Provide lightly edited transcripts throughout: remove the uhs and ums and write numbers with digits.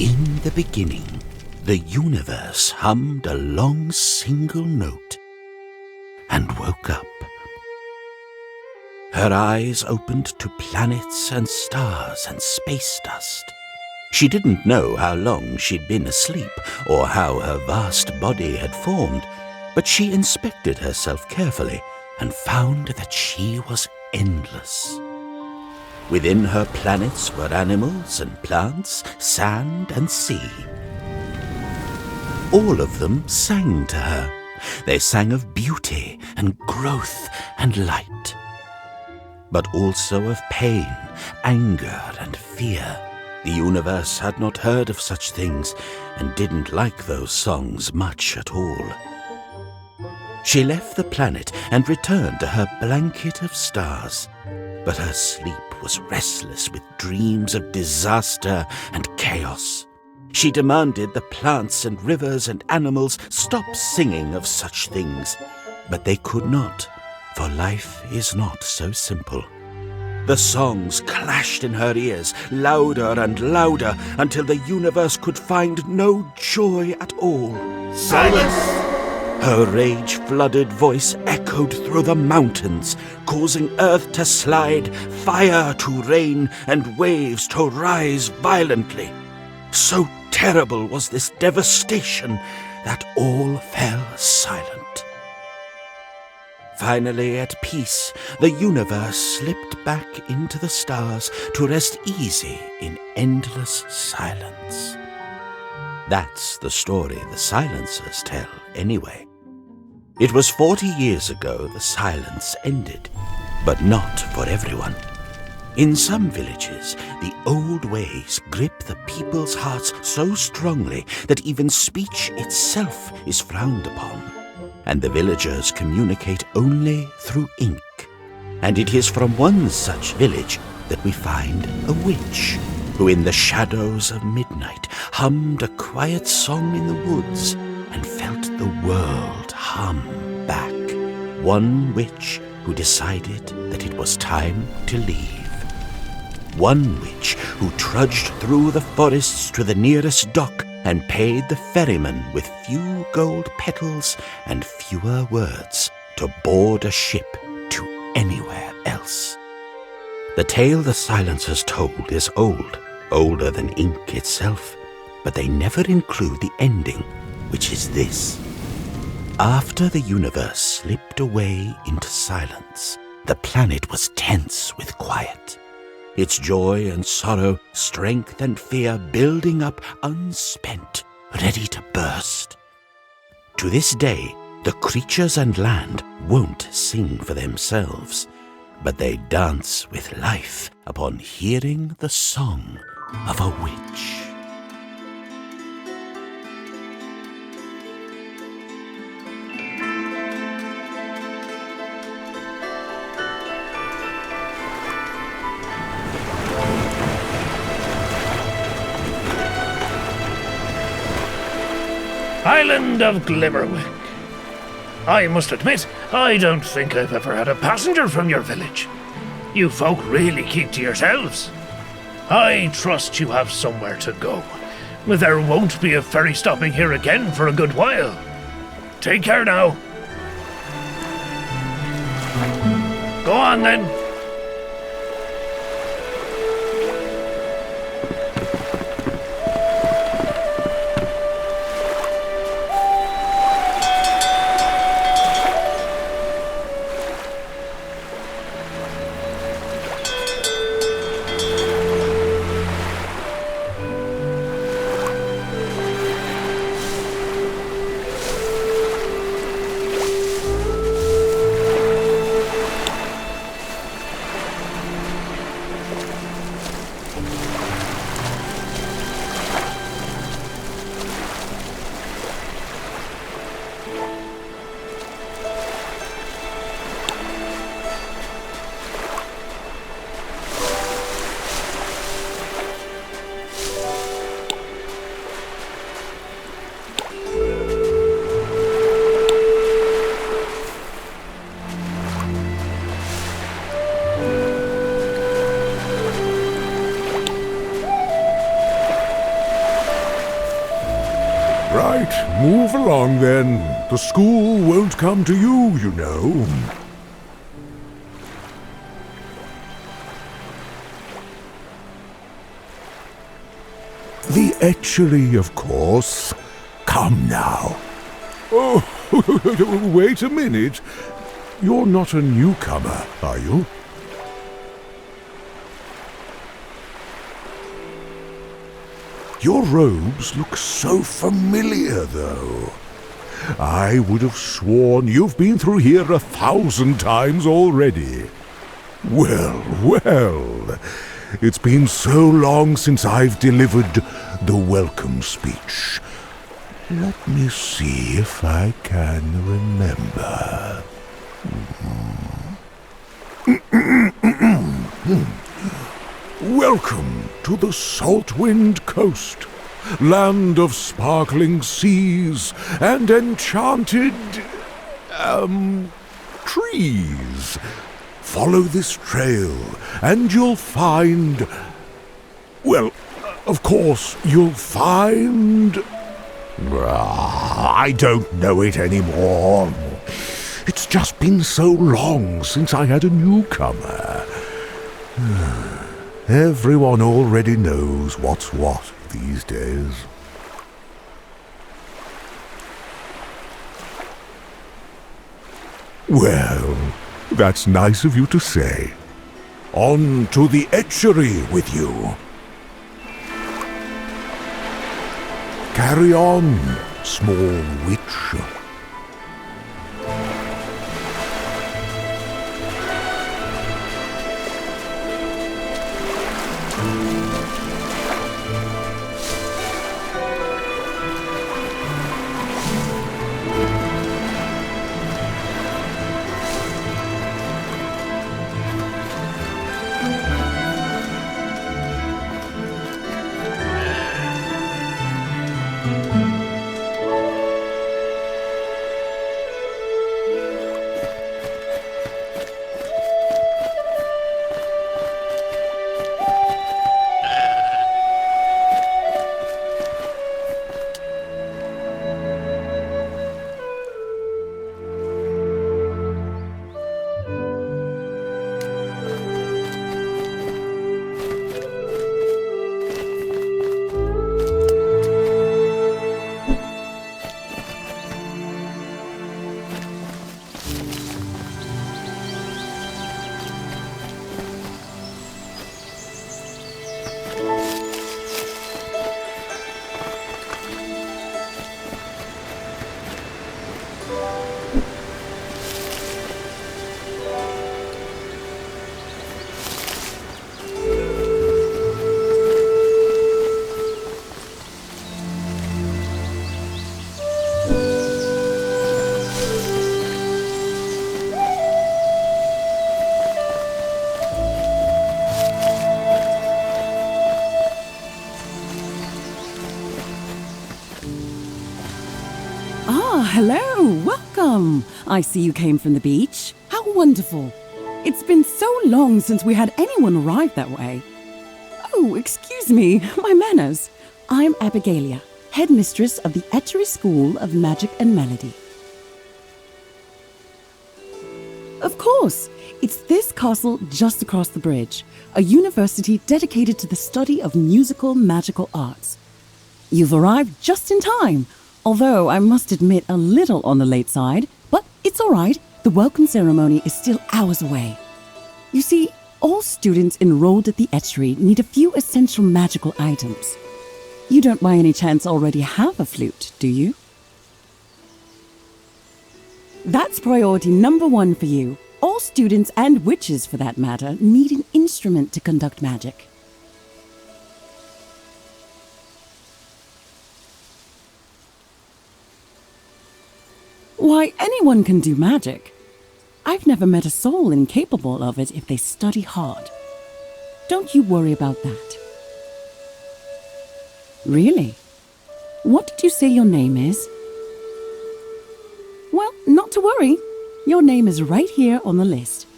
In the beginning, the universe hummed a long single note and woke up. Her eyes opened to planets and stars and space dust. She didn't know how long she'd been asleep or how her vast body had formed, but she inspected herself carefully and found that she was endless. Within her planets were animals and plants, sand and sea. All of them sang to her. They sang of beauty and growth and light, but also of pain, anger and fear. The universe had not heard of such things and didn't like those songs much at all. She left the planet and returned to her blanket of stars, but her sleep was restless with dreams of disaster and chaos. She demanded the plants and rivers and animals stop singing of such things, but they could not, for life is not so simple. The songs clashed in her ears, louder and louder, until the universe could find no joy at all. Silence! Her rage-flooded voice echoed through the mountains, causing earth to slide, fire to rain, and waves to rise violently. So terrible was this devastation that all fell silent. Finally, at peace, the universe slipped back into the stars to rest easy in endless silence. That's the story the silencers tell, anyway. It was 40 years ago the silence ended, but not for everyone. In some villages, the old ways grip the people's hearts so strongly that even speech itself is frowned upon, and the villagers communicate only through ink. And it is from one such village that we find a witch, who in the shadows of midnight hummed a quiet song in the woods and felt the world hum back. One witch who decided that it was time to leave. One witch who trudged through the forests to the nearest dock and paid the ferryman with few gold petals and fewer words to board a ship to anywhere else. The tale the silencers told is old, older than ink itself, but they never include the ending, which is this. After the universe slipped away into silence, the planet was tense with quiet. Its joy and sorrow, strength and fear building up unspent, ready to burst. To this day, the creatures and land won't sing for themselves, but they dance with life upon hearing the song of a witch. Island of Glimmerwick. I must admit, I don't think I've ever had a passenger from your village. You folk really keep to yourselves. I trust you have somewhere to go. There won't be a ferry stopping here again for a good while. Take care now. Go on then. Move along then. The school won't come to you, you know. The etchery, of course. Come now. Oh, wait a minute. You're not a newcomer, are you? Your robes look so familiar, though. I would have sworn you've been through here 1,000 times already. Well, well. It's been so long since I've delivered the welcome speech. Let me see if I can remember. Welcome to the Saltwind Coast, land of sparkling seas and enchanted, trees. Follow this trail and you'll find... Well, of course, you'll find... I don't know it anymore. It's just been so long since I had a newcomer. Everyone already knows what's what these days. Well, that's nice of you to say. On to the etchery with you. Carry on, small witch. Hello, welcome. I see you came from the beach. How wonderful. It's been so long since we had anyone arrive that way. Oh, excuse me, my manners. I'm Abigalia, headmistress of the Etchery School of Magic and Melody. Of course, it's this castle just across the bridge, a university dedicated to the study of musical magical arts. You've arrived just in time. Although I must admit a little on the late side, but it's all right. The welcome ceremony is still hours away. You see, all students enrolled at the etchery need a few essential magical items. You don't by any chance already have a flute, do you? That's priority number 1 for you. All students, and witches for that matter, need an instrument to conduct magic. Why, anyone can do magic. I've never met a soul incapable of it if they study hard. Don't you worry about that. Really? What did you say your name is? Well, not to worry. Your name is right here on the list.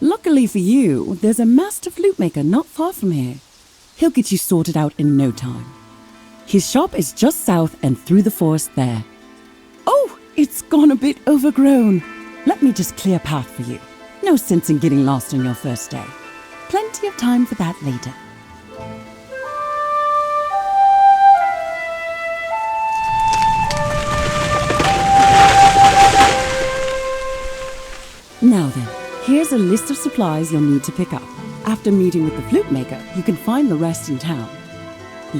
Luckily for you, there's a master flute maker not far from here. He'll get you sorted out in no time. His shop is just south and through the forest there. Oh, it's gone a bit overgrown. Let me just clear a path for you. No sense in getting lost on your first day. Plenty of time for that later. Now then, here's a list of supplies you'll need to pick up. After meeting with the flute maker, you can find the rest in town.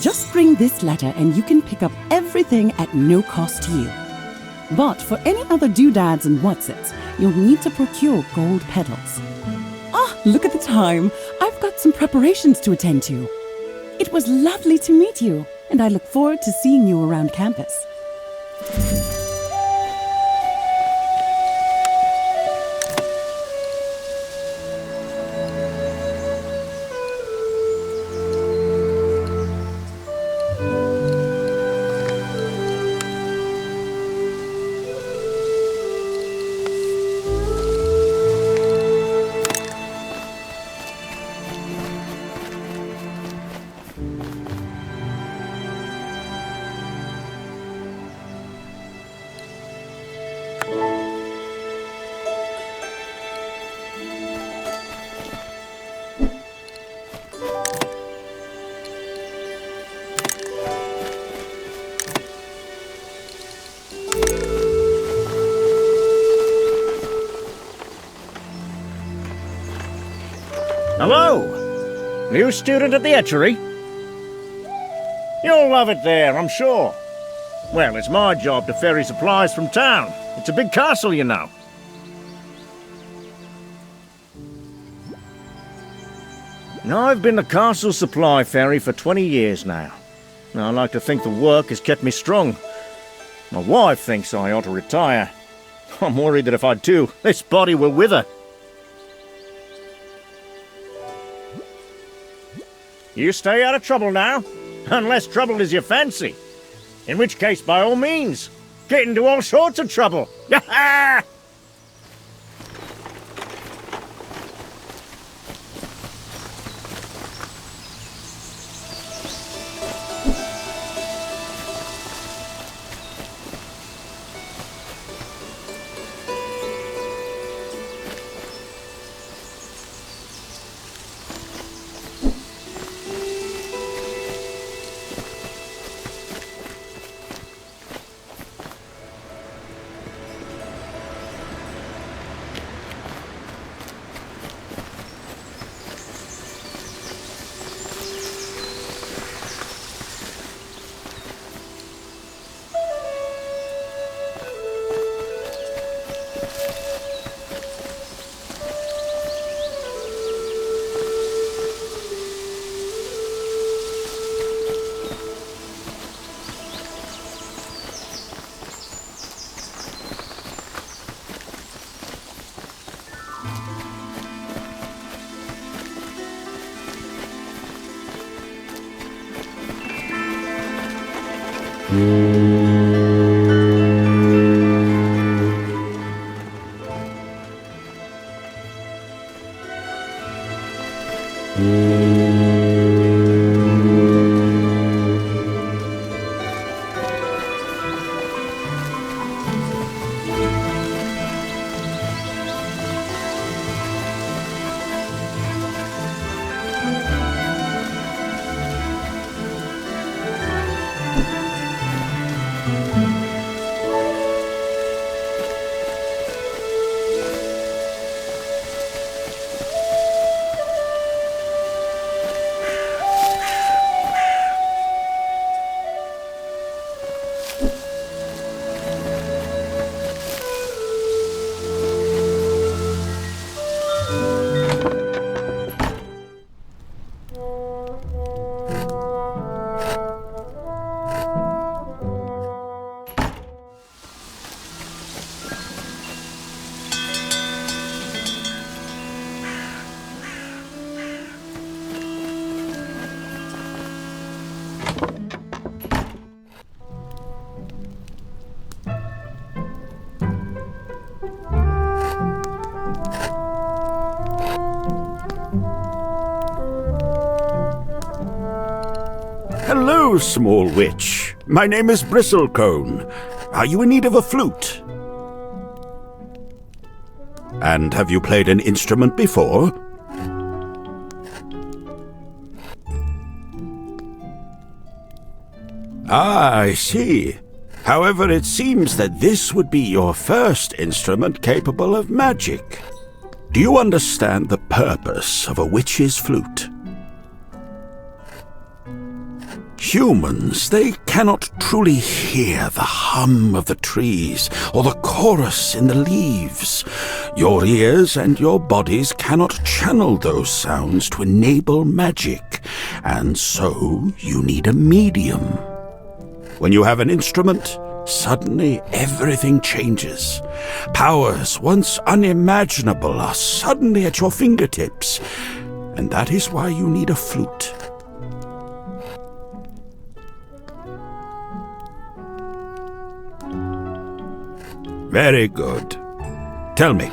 Just bring this letter and you can pick up everything at no cost to you. But for any other doodads and whatsits, you'll need to procure gold petals. Ah, look at the time. I've got some preparations to attend to. It was lovely to meet you, and I look forward to seeing you around campus. Hello! New student at the etchery? You'll love it there, I'm sure. Well, it's my job to ferry supplies from town. It's a big castle, you know. I've been the castle supply ferry for 20 years now. I like to think the work has kept me strong. My wife thinks I ought to retire. I'm worried that if I do, this body will wither. You stay out of trouble now, unless trouble is your fancy. In which case, by all means, get into all sorts of trouble. Ha-ha! Hello, small witch. My name is Bristlecone. Are you in need of a flute? And have you played an instrument before? Ah, I see. However, it seems that this would be your first instrument capable of magic. Do you understand the purpose of a witch's flute? Humans, they cannot truly hear the hum of the trees or the chorus in the leaves. Your ears and your bodies cannot channel those sounds to enable magic, and so you need a medium. When you have an instrument, suddenly everything changes. Powers once unimaginable are suddenly at your fingertips, and that is why you need a flute. Very good. Tell me,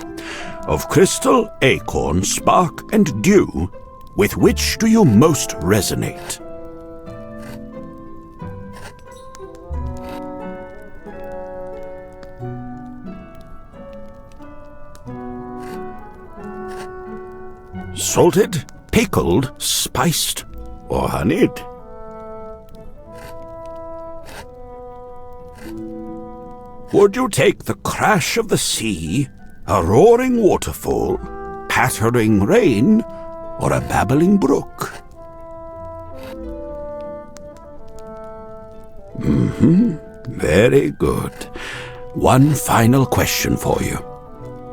of crystal, acorn, spark, and dew, with which do you most resonate? Salted, pickled, spiced, or honeyed? Would you take the crash of the sea, a roaring waterfall, pattering rain, or a babbling brook? Very good. One final question for you.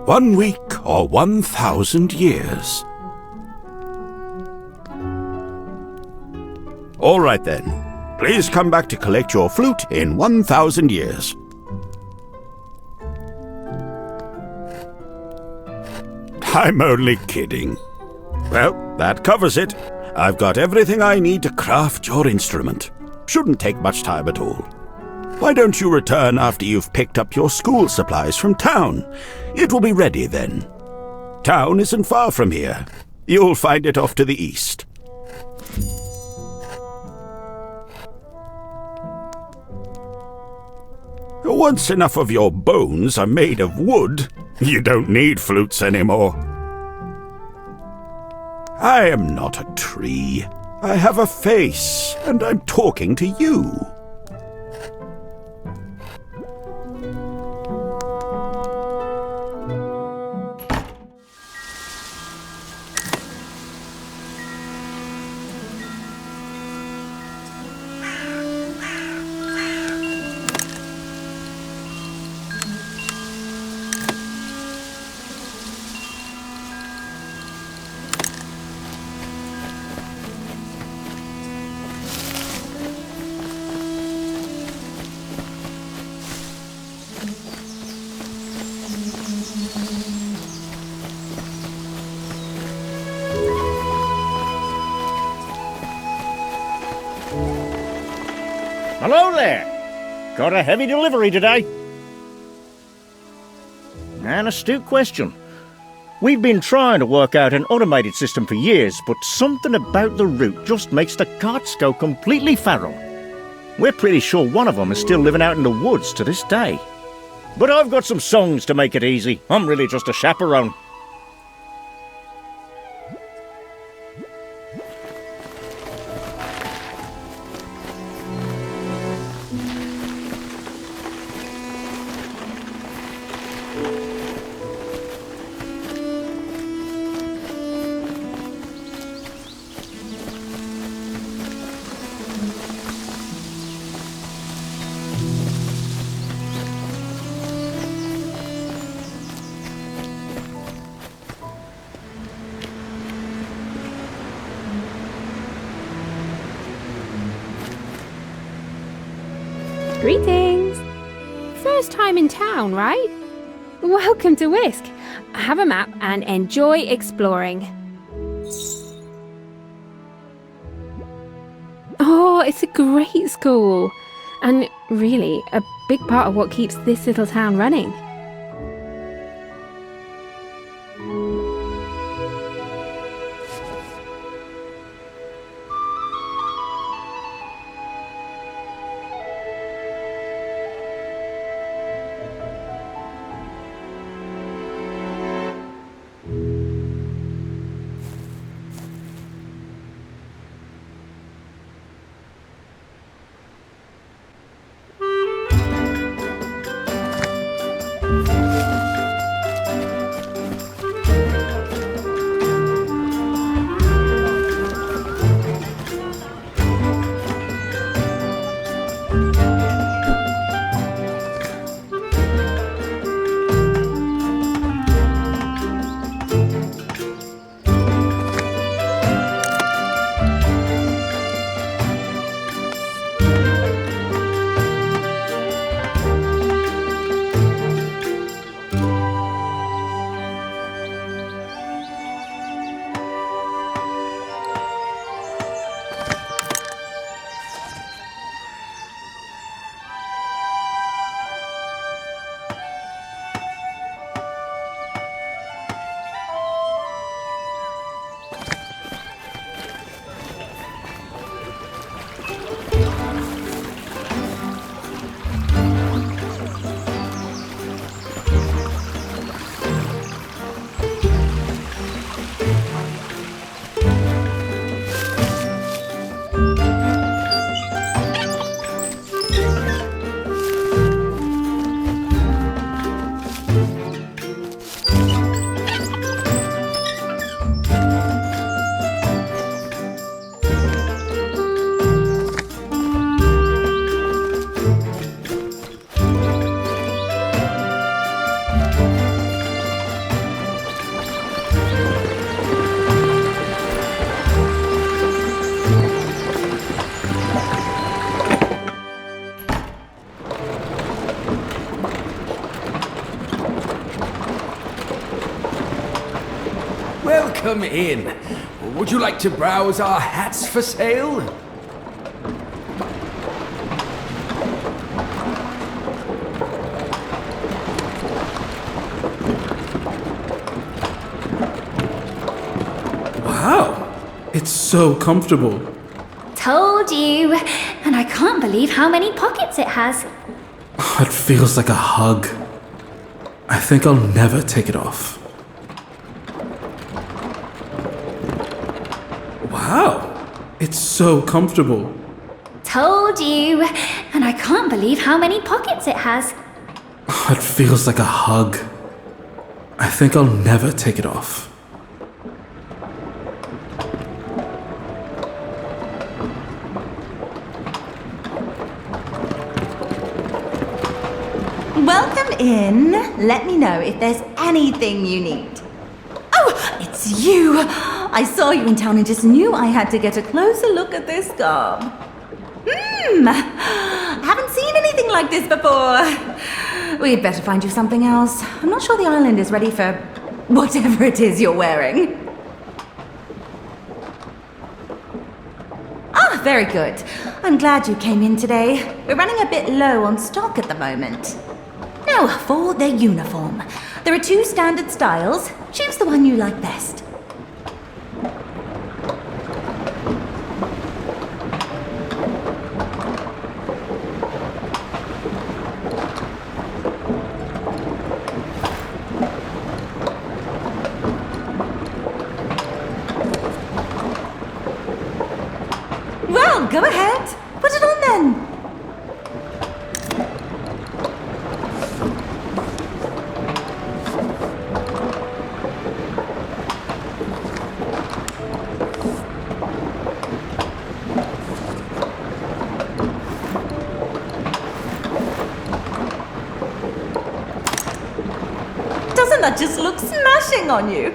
1 week or 1,000 years? All right then. Please come back to collect your flute in 1,000 years. I'm only kidding. Well, that covers it. I've got everything I need to craft your instrument. Shouldn't take much time at all. Why don't you return after you've picked up your school supplies from town? It will be ready then. Town isn't far from here. You'll find it off to the east. Once enough of your bones are made of wood, you don't need flutes anymore. I am not a tree. I have a face, and I'm talking to you. Hello there! Got a heavy delivery today. An astute question. We've been trying to work out an automated system for years, but something about the route just makes the carts go completely feral. We're pretty sure one of them is still living out in the woods to this day. But I've got some songs to make it easy. I'm really just a chaperone. Greetings! First time in town, right? Welcome to Whisk. Have a map and enjoy exploring. Oh, it's a great school. And really, a big part of what keeps this little town running. Welcome in. Would you like to browse our hats for sale? Wow, it's so comfortable. Told you. And I can't believe how many pockets it has. It feels like a hug. I think I'll never take it off. Wow, it's so comfortable. Told you. And I can't believe how many pockets it has. It feels like a hug. I think I'll never take it off. Welcome in. Let me know if there's anything you need. Oh, it's you. I saw you in town and just knew I had to get a closer look at this garb. Haven't seen anything like this before. We'd better find you something else. I'm not sure the island is ready for whatever it is you're wearing. Ah, very good. I'm glad you came in today. We're running a bit low on stock at the moment. Now, for the uniform. There are 2 standard styles. Choose the one you like best. Well, go ahead. Put it on then. Doesn't that just look smashing on you?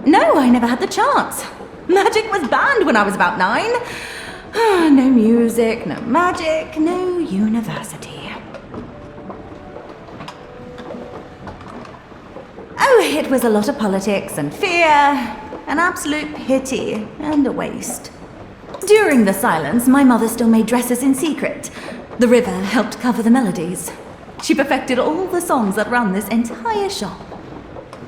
No, I never had the chance. Magic was banned when I was about 9. No music, no magic, no university. Oh, it was a lot of politics and fear, an absolute pity and a waste. During the silence, my mother still made dresses in secret. The river helped cover the melodies. She perfected all the songs that run this entire shop.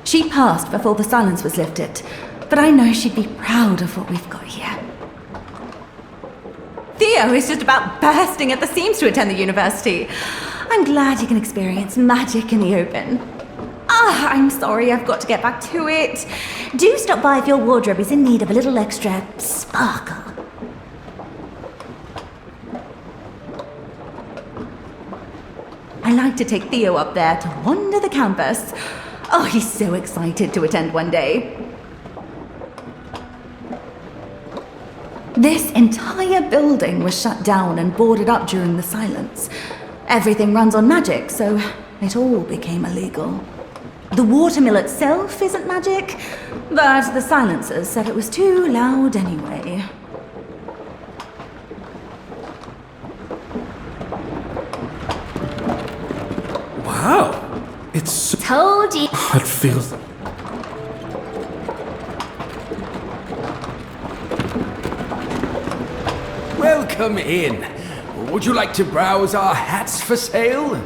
She passed before the silence was lifted, but I know she'd be proud of what we've got here. Theo is just about bursting at the seams to attend the university. I'm glad you can experience magic in the open. I'm sorry I've got to get back to it. Do stop by if your wardrobe is in need of a little extra sparkle. I like to take Theo up there to wander the campus. Oh, he's so excited to attend one day. This entire building was shut down and boarded up during the silence. Everything runs on magic, so it all became illegal. The watermill itself isn't magic, but the silencers said it was too loud anyway. Wow, it's so... Told you. It feels... Welcome in. Would you like to browse our hats for sale?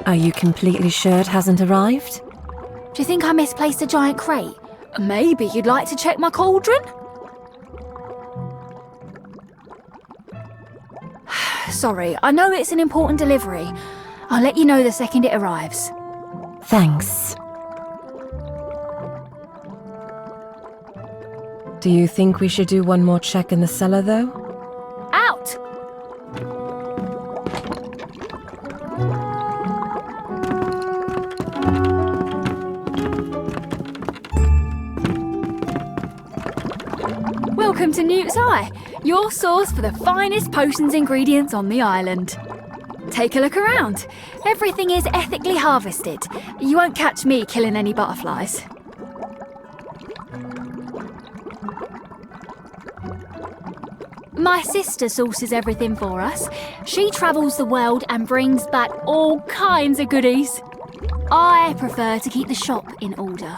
Are you completely sure it hasn't arrived? Do you think I misplaced a giant crate? Maybe you'd like to check my cauldron? Sorry, I know it's an important delivery. I'll let you know the second it arrives. Thanks. Do you think we should do one more check in the cellar, though? Out! Welcome to Newt's Eye, your source for the finest potions ingredients on the island. Take a look around. Everything is ethically harvested. You won't catch me killing any butterflies. My sister sources everything for us. She travels the world and brings back all kinds of goodies. I prefer to keep the shop in order.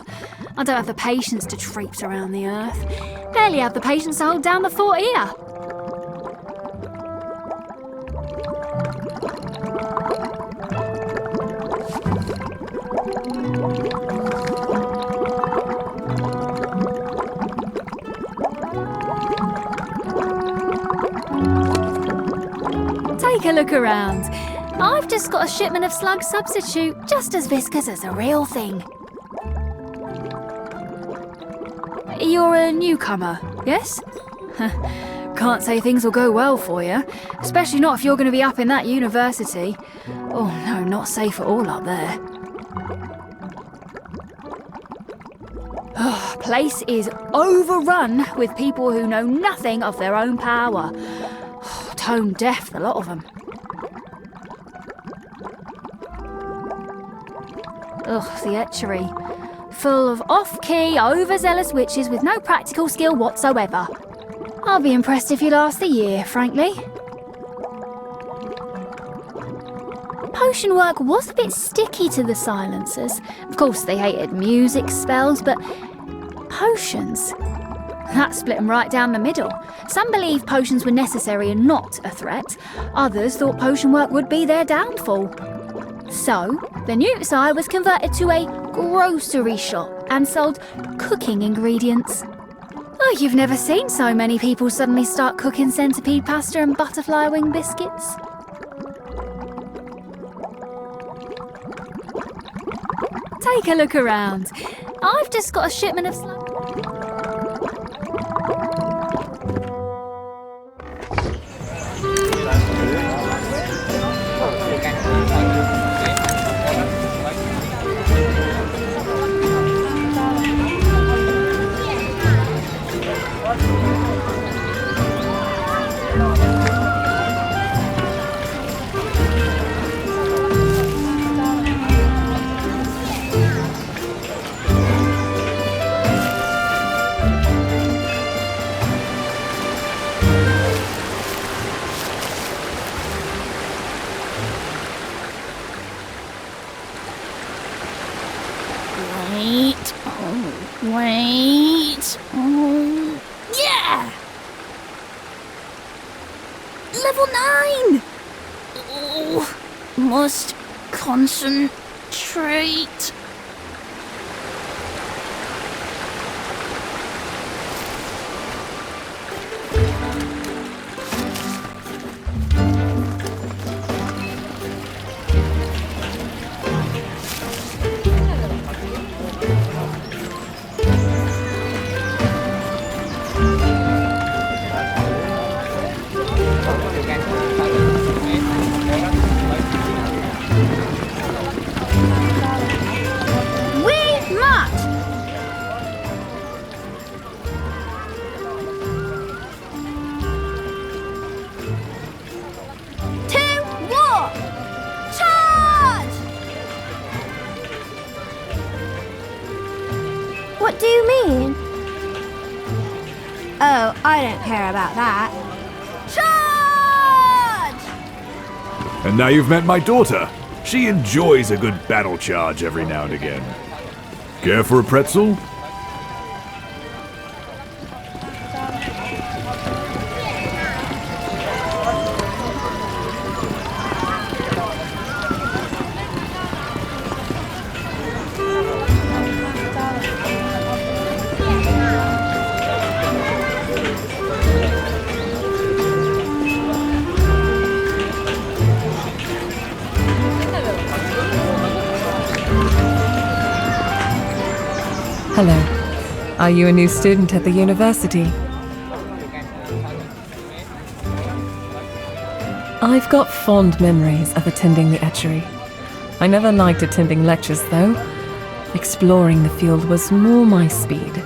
I don't have the patience to traipse around the earth. Barely have the patience to hold down the fort here. Take a look around. I've just got a shipment of slug substitute, just as viscous as a real thing. You're a newcomer, yes? Can't say things will go well for you, especially not if you're going to be up in that university. Oh no, not safe at all up there. Place is overrun with people who know nothing of their own power. Tone deaf, the lot of them. Ugh, the etchery. Full of off-key, overzealous witches with no practical skill whatsoever. I'll be impressed if you last the year, frankly. Potion work was a bit sticky to the silencers. Of course, they hated music spells, but potions? That split them right down the middle. Some believed potions were necessary and not a threat. Others thought potion work would be their downfall. So, the Newt's Eye was converted to a grocery shop and sold cooking ingredients. Oh, you've never seen so many people suddenly start cooking centipede pasta and butterfly wing biscuits. Take a look around. I've just got a shipment of Wait. Oh, yeah! Level 9! Oh, must concentrate. What do you mean? Oh, I don't care about that. Charge! And now you've met my daughter. She enjoys a good battle charge every now and again. Care for a pretzel? Hello. Are you a new student at the university? I've got fond memories of attending the etchery. I never liked attending lectures, though. Exploring the field was more my speed.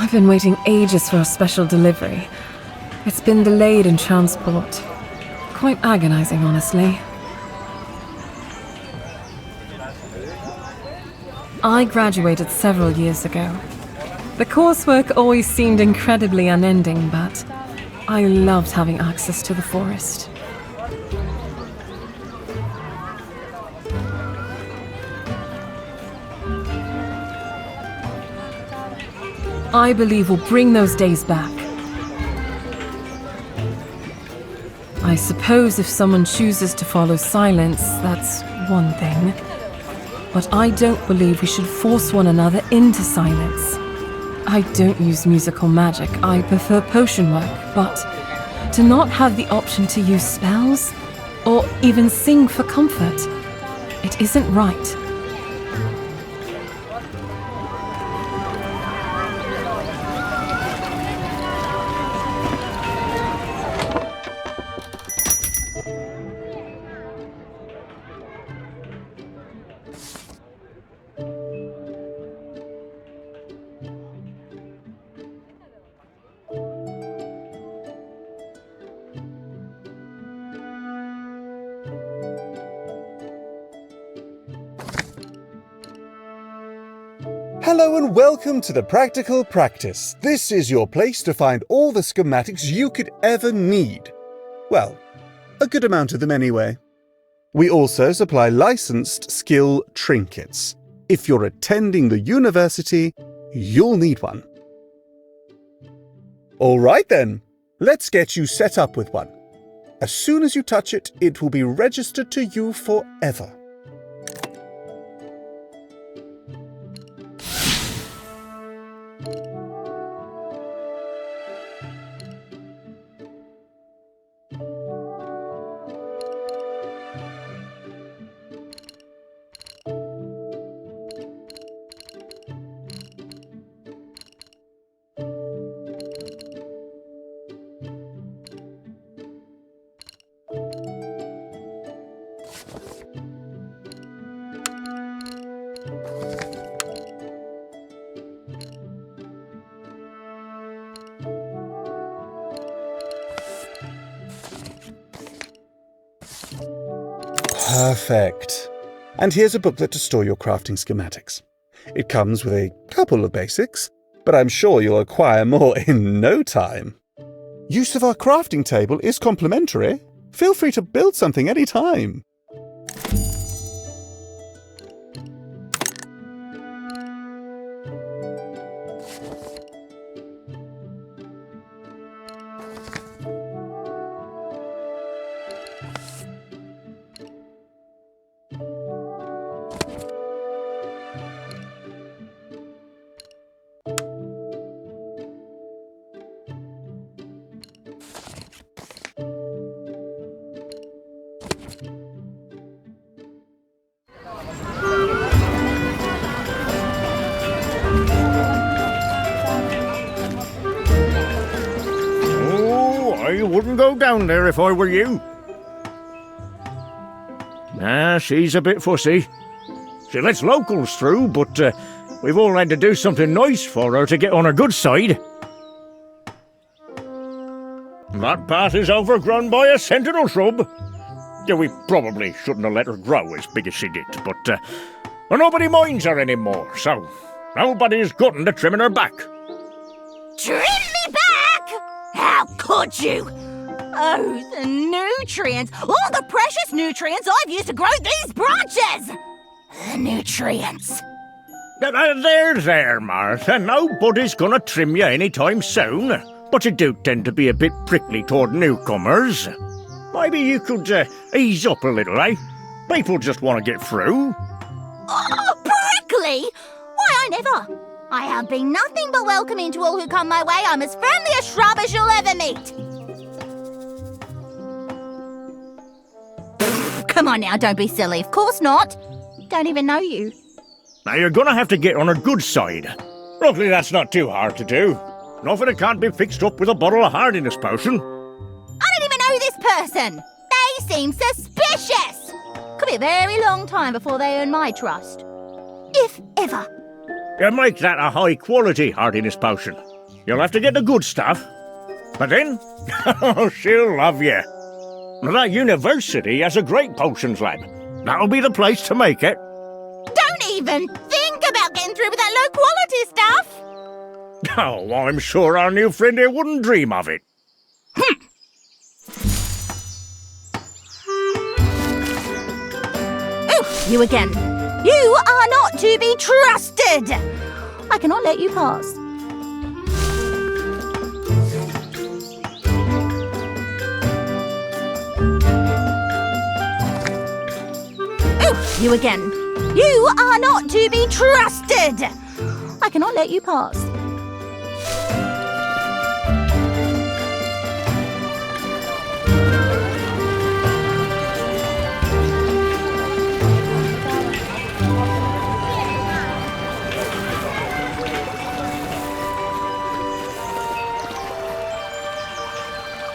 I've been waiting ages for a special delivery. It's been delayed in transport. Quite agonizing, honestly. I graduated several years ago. The coursework always seemed incredibly unending, but I loved having access to the forest. I believe we'll bring those days back. I suppose if someone chooses to follow silence, that's one thing. But I don't believe we should force one another into silence. I don't use musical magic, I prefer potion work, but to not have the option to use spells, or even sing for comfort, it isn't right. Hello and welcome to the Practical Practice. This is your place to find all the schematics you could ever need. Well, a good amount of them anyway. We also supply licensed skill trinkets. If you're attending the university, you'll need one. Alright then, let's get you set up with one. As soon as you touch it, it will be registered to you forever. Perfect. And here's a booklet to store your crafting schematics. It comes with a couple of basics, but I'm sure you'll acquire more in no time. Use of our crafting table is complimentary. Feel free to build something anytime. I wouldn't go down there if I were you. Nah, she's a bit fussy. She lets locals through, but we've all had to do something nice for her to get on her good side. That path is overgrown by a sentinel shrub. Yeah, we probably shouldn't have let her grow as big as she did, but nobody minds her anymore, so nobody's gotten to trimming her back. Trim me back? How could you? Oh, the nutrients! All the precious nutrients I've used to grow these branches! The nutrients. There, Martha. Nobody's gonna trim you anytime soon. But you do tend to be a bit prickly toward newcomers. Maybe you could ease up a little, eh? People just want to get through. Oh, prickly? Why, I never. I have been nothing but welcoming to all who come my way. I'm as friendly a shrub as you'll ever meet. Come on now, don't be silly. Of course not. Don't even know you. Now you're gonna have to get on a good side. Luckily that's not too hard to do. Nothing that can't be fixed up with a bottle of hardiness potion. I don't even know this person. They seem suspicious. Could be a very long time before they earn my trust. If ever. You make that a high-quality hardiness potion. You'll have to get the good stuff. But then, she'll love you. That university has a great potions lab. That'll be the place to make it. Don't even think about getting through with that low-quality stuff. Oh, I'm sure our new friend here wouldn't dream of it. Oh, you again. You are not to be trusted. I cannot let you pass. Oh, you again. You are not to be trusted. I cannot let you pass.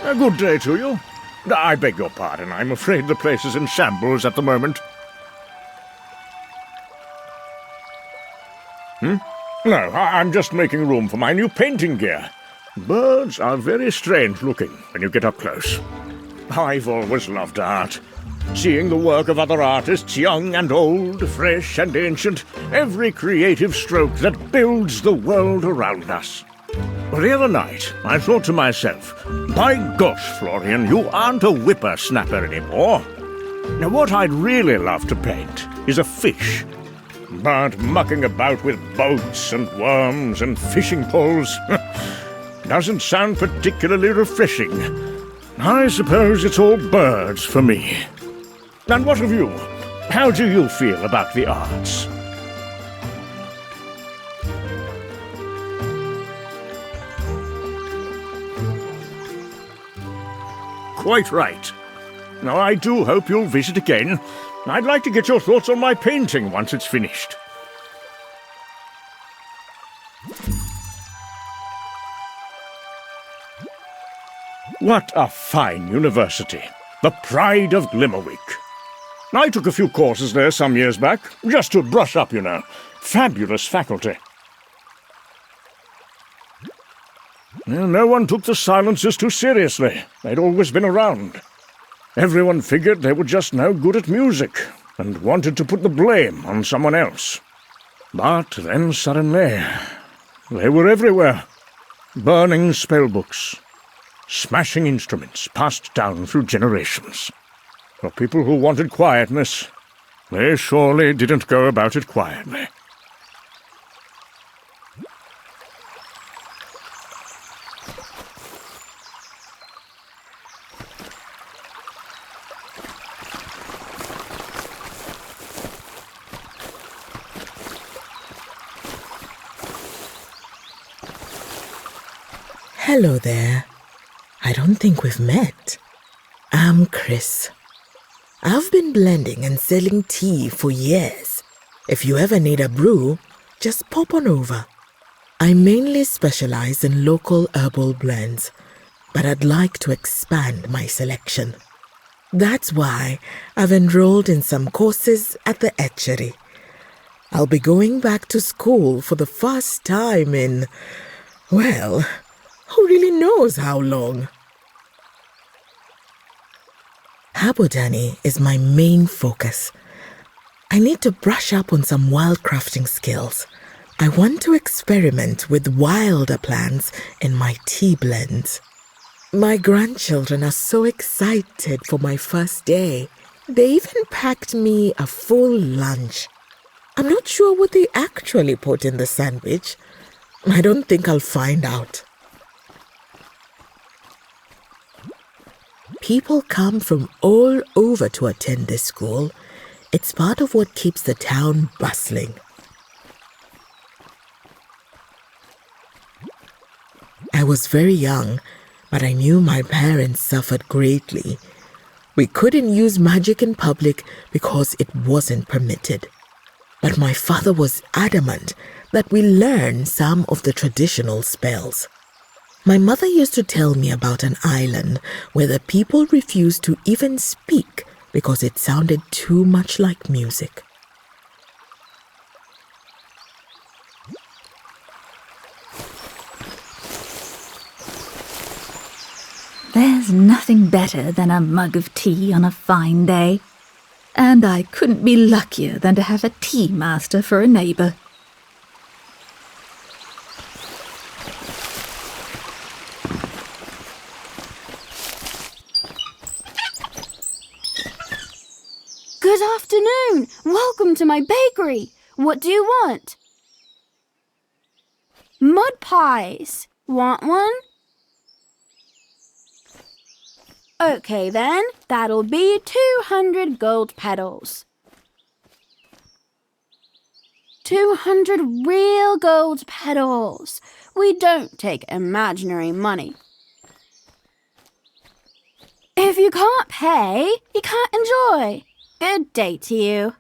A good day to you. I beg your pardon. I'm afraid the place is in shambles at the moment. No, I'm just making room for my new painting gear. Birds are very strange looking when you get up close. I've always loved art. Seeing the work of other artists, young and old, fresh and ancient, every creative stroke that builds the world around us. Well, the other night, I thought to myself, by gosh, Florian, you aren't a whippersnapper anymore. Now, what I'd really love to paint is a fish. But mucking about with boats and worms and fishing poles doesn't sound particularly refreshing. I suppose it's all birds for me. And what of you? How do you feel about the arts? Quite right. Now, I do hope you'll visit again. I'd like to get your thoughts on my painting once it's finished. What a fine university. The pride of Glimmerwick. I took a few courses there some years back, just to brush up, you know. Fabulous faculty. Well, no one took the silences too seriously. They'd always been around. Everyone figured they were just no good at music, and wanted to put the blame on someone else. But then suddenly, they were everywhere. Burning spellbooks, smashing instruments passed down through generations. For people who wanted quietness, they surely didn't go about it quietly. Hello there. I don't think we've met. I'm Chris. I've been blending and selling tea for years. If you ever need a brew, just pop on over. I mainly specialize in local herbal blends, but I'd like to expand my selection. That's why I've enrolled in some courses at the etchery. I'll be going back to school for the first time in, well, who really knows how long? Haberdany is my main focus. I need to brush up on some wild crafting skills. I want to experiment with wilder plants in my tea blends. My grandchildren are so excited for my first day. They even packed me a full lunch. I'm not sure what they actually put in the sandwich. I don't think I'll find out. People come from all over to attend this school. It's part of what keeps the town bustling. was very young, but I knew my parents suffered greatly. We couldn't use magic in public because it wasn't permitted. But my father was adamant that we learn some of the traditional spells. My mother used to tell me about an island where the people refused to even speak because it sounded too much like music. There's nothing better than a mug of tea on a fine day. And I couldn't be luckier than to have a tea master for a neighbour. Good afternoon! Welcome to my bakery! What do you want? Mud pies! Want one? Okay then, that'll be 200 gold petals. 200 real gold petals. We don't take imaginary money. If you can't pay, you can't enjoy. Good day to you.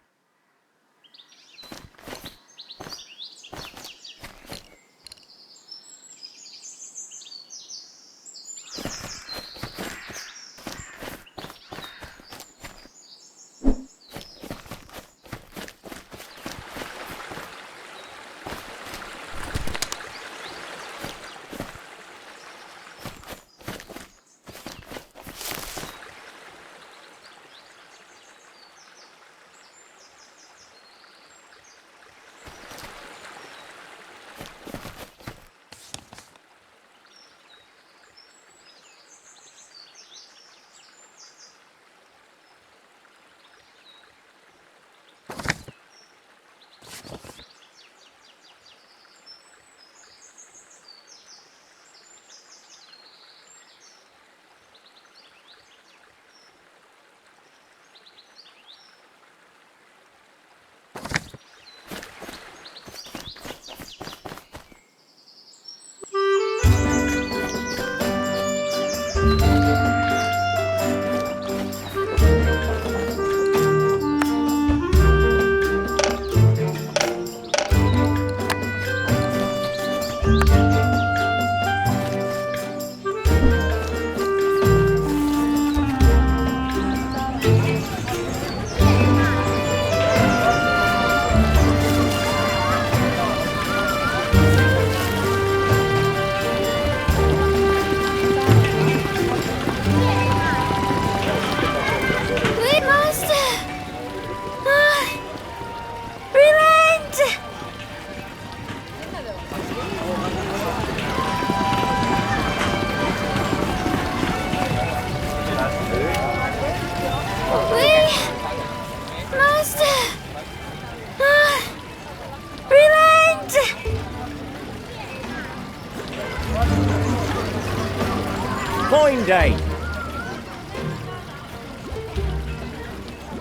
Fine day.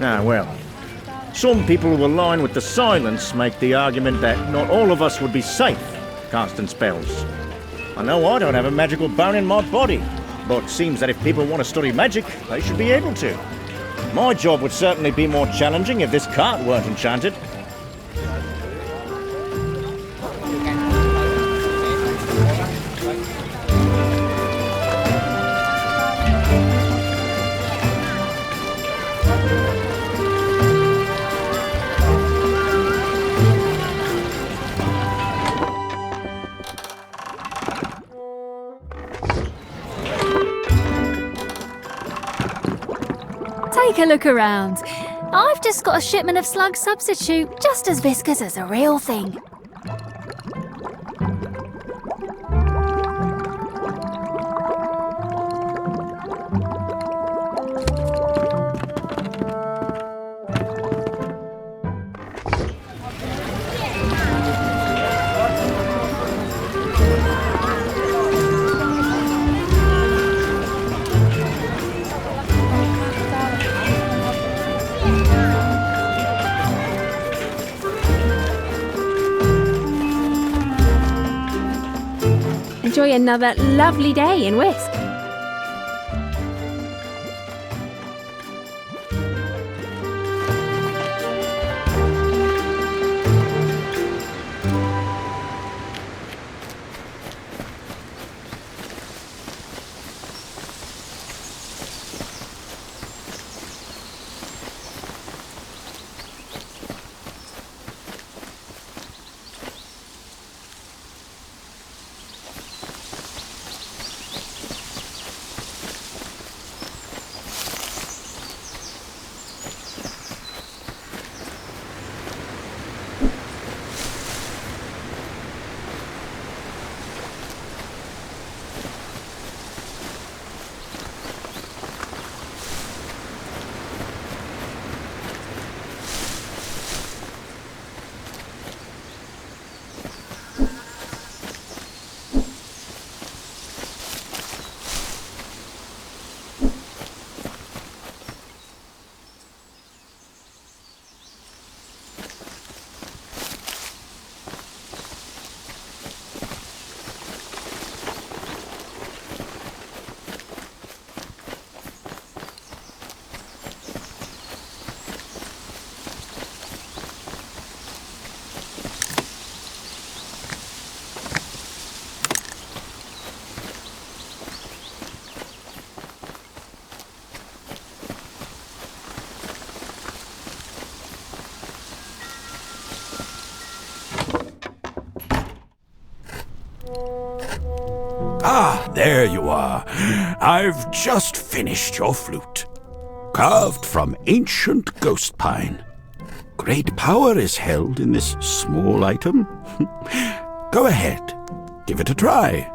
Ah, well. Some people who align with the silence make the argument that not all of us would be safe casting spells. I know I don't have a magical bone in my body, but it seems that if people want to study magic, they should be able to. My job would certainly be more challenging if this cart weren't enchanted. Take a look around. I've just got a shipment of slug substitute, just as viscous as a real thing. enjoy another lovely day in Whisk. Ah, there you are. I've just finished your flute. Carved from ancient ghost pine. Great power is held in this small item. Go ahead, give it a try.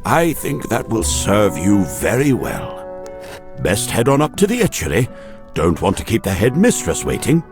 I think that will serve you very well. Best head on up to the etchery. Don't want to keep the headmistress waiting.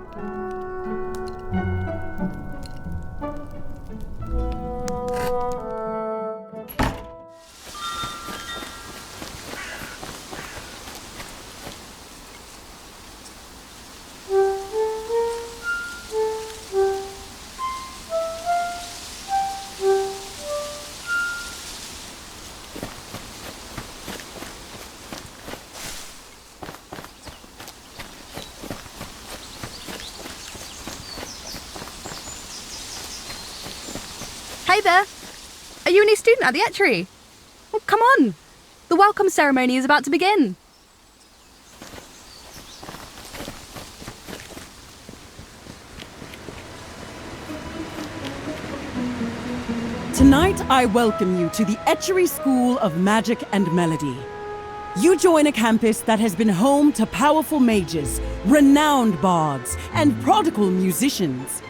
Hey there! Are you a new student at the etchery? Well, come on! The welcome ceremony is about to begin. Tonight, I welcome you to the Etchery School of Magic and Melody. You join a campus that has been home to powerful mages, renowned bards, and prodigal musicians.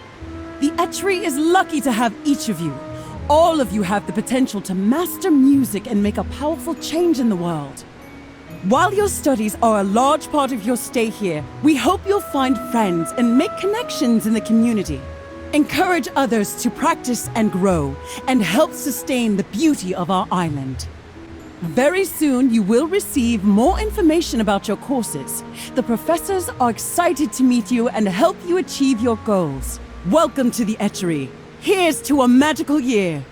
The Etchery is lucky to have each of you. All of you have the potential to master music and make a powerful change in the world. While your studies are a large part of your stay here, we hope you'll find friends and make connections in the community. Encourage others to practice and grow, and help sustain the beauty of our island. Very soon, you will receive more information about your courses. The professors are excited to meet you and help you achieve your goals. Welcome to the Etchery. Here's to a magical year.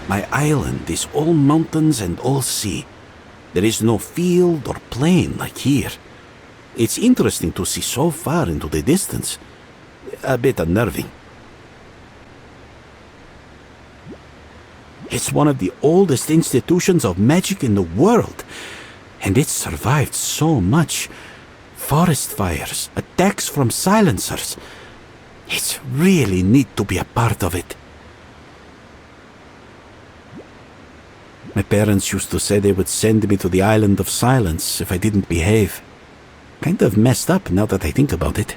My island is all mountains and all sea. There is no field or plain like here. It's interesting to see so far into the distance. A bit unnerving. It's one of the oldest institutions of magic in the world, and it's survived so much. Forest fires, attacks from silencers. It's really neat to be a part of it. My parents used to say they would send me to the Island of Silence if I didn't behave. Kind of messed up now that I think about it.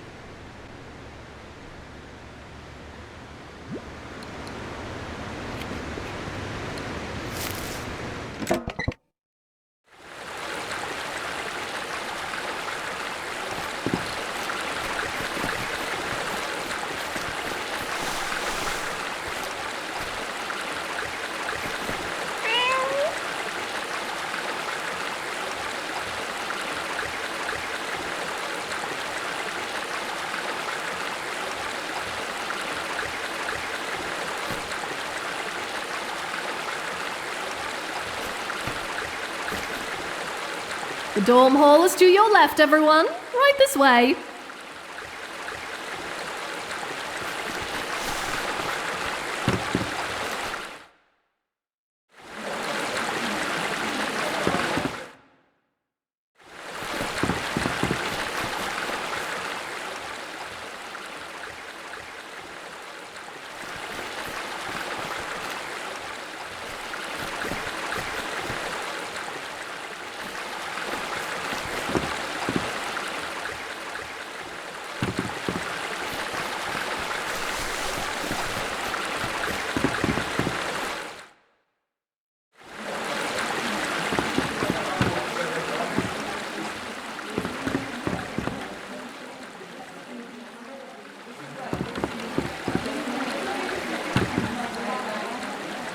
The dorm hall is to your left, everyone. Right this way.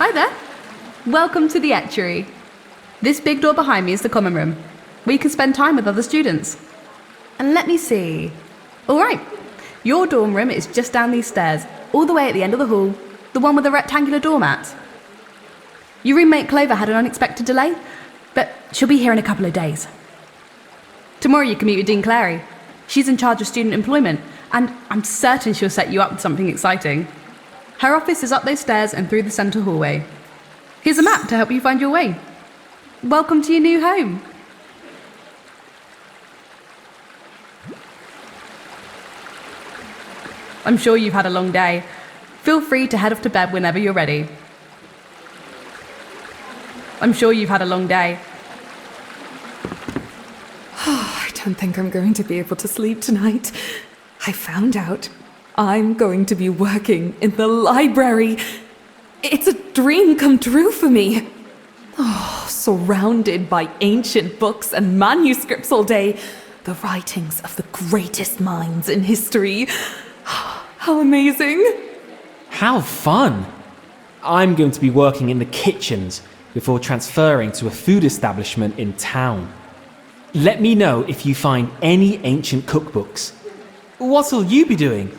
Hi there. Welcome to the Etchery. This big door behind me is the common room, where you can spend time with other students. And let me see. All right, your dorm room is just down these stairs, all the way at the end of the hall, the one with the rectangular doormat. Your roommate Clover had an unexpected delay, but she'll be here in a couple of days. Tomorrow you can meet with Dean Clary. She's in charge of student employment, and I'm certain she'll set you up with something exciting. Her office is up those stairs and through the centre hallway. Here's a map to help you find your way. Welcome to your new home. I'm sure you've had a long day. Feel free to head off to bed whenever you're ready. I'm sure you've had a long day. I don't think I'm going to be able to sleep tonight. I found out I'm going to be working in the library. It's a dream come true for me. Oh, surrounded by ancient books and manuscripts all day. The writings of the greatest minds in history. How amazing. How fun. I'm going to be working in the kitchens before transferring to a food establishment in town. Let me know if you find any ancient cookbooks. What'll you be doing?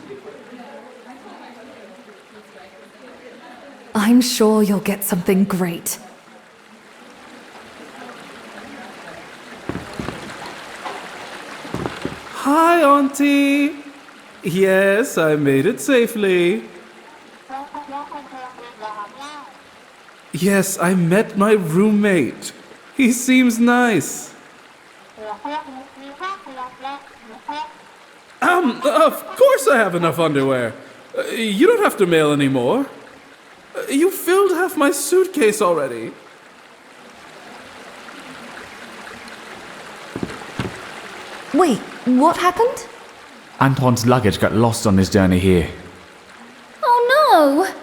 I'm sure you'll get something great. Hi, Auntie. Yes, I made it safely. Yes, I met my roommate. He seems nice. Of course I have enough underwear. You don't have to mail anymore. You filled half my suitcase already. Wait, what happened? Antoine's luggage got lost on his journey here. Oh no!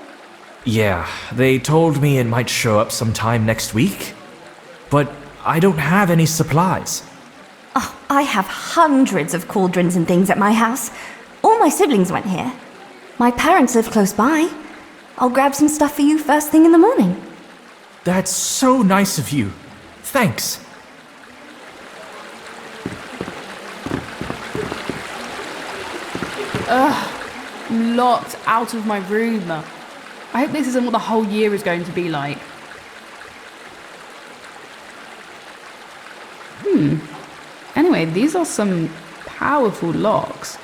Yeah, they told me it might show up sometime next week. But I don't have any supplies. Oh, I have hundreds of cauldrons and things at my house. All my siblings went here. My parents live close by. I'll grab some stuff for you first thing in the morning. That's so nice of you. Thanks. I'm locked out of my room. I hope this isn't what the whole year is going to be like. Anyway, these are some powerful locks.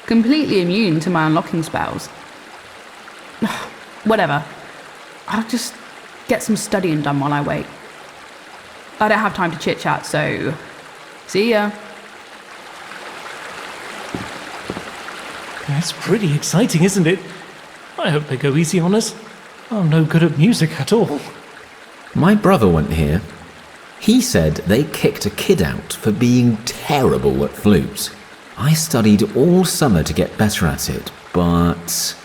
Completely immune to my unlocking spells. Whatever. I'll just get some studying done while I wait. I don't have time to chit-chat, so... see ya. It's pretty exciting, isn't it? I hope they go easy on us. I'm no good at music at all. My brother went here. He said they kicked a kid out for being terrible at flutes. I studied all summer to get better at it, but...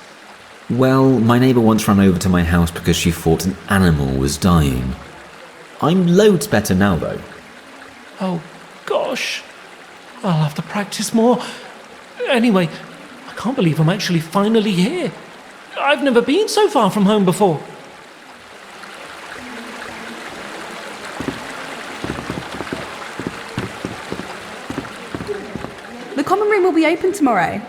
well, my neighbour once ran over to my house because she thought an animal was dying. I'm loads better now, though. Oh, gosh. I'll have to practice more. Anyway, I can't believe I'm actually finally here. I've never been so far from home before. The common room will be open tomorrow.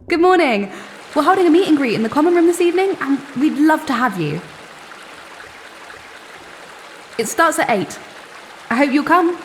Good morning. We're holding a meet and greet in the common room this evening, and we'd love to have you. It starts at 8. I hope you'll come.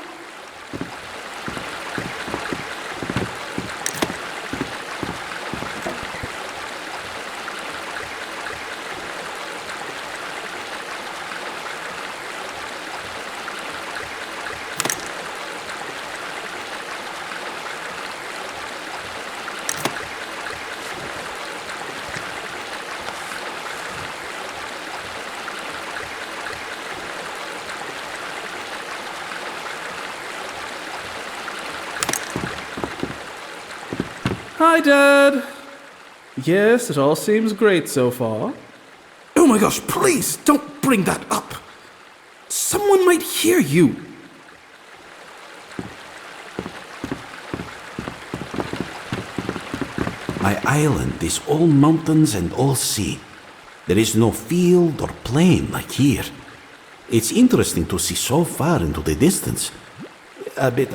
Hi, Dad. Yes, it all seems great so far. Oh my gosh, please, don't bring that up. Someone might hear you. My island is all mountains and all sea. There is no field or plain like here. It's interesting to see so far into the distance. A bit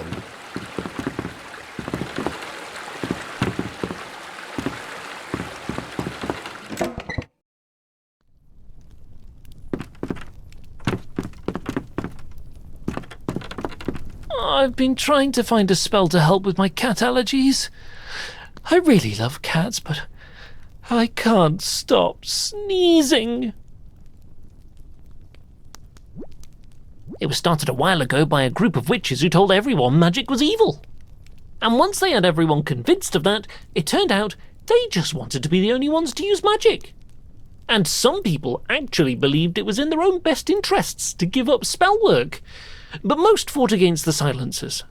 I've been trying to find a spell to help with my cat allergies. I really love cats, but I can't stop sneezing. It was started a while ago by a group of witches who told everyone magic was evil. And once they had everyone convinced of that, it turned out they just wanted to be the only ones to use magic. And some people actually believed it was in their own best interests to give up spell work. But most fought against the silencers.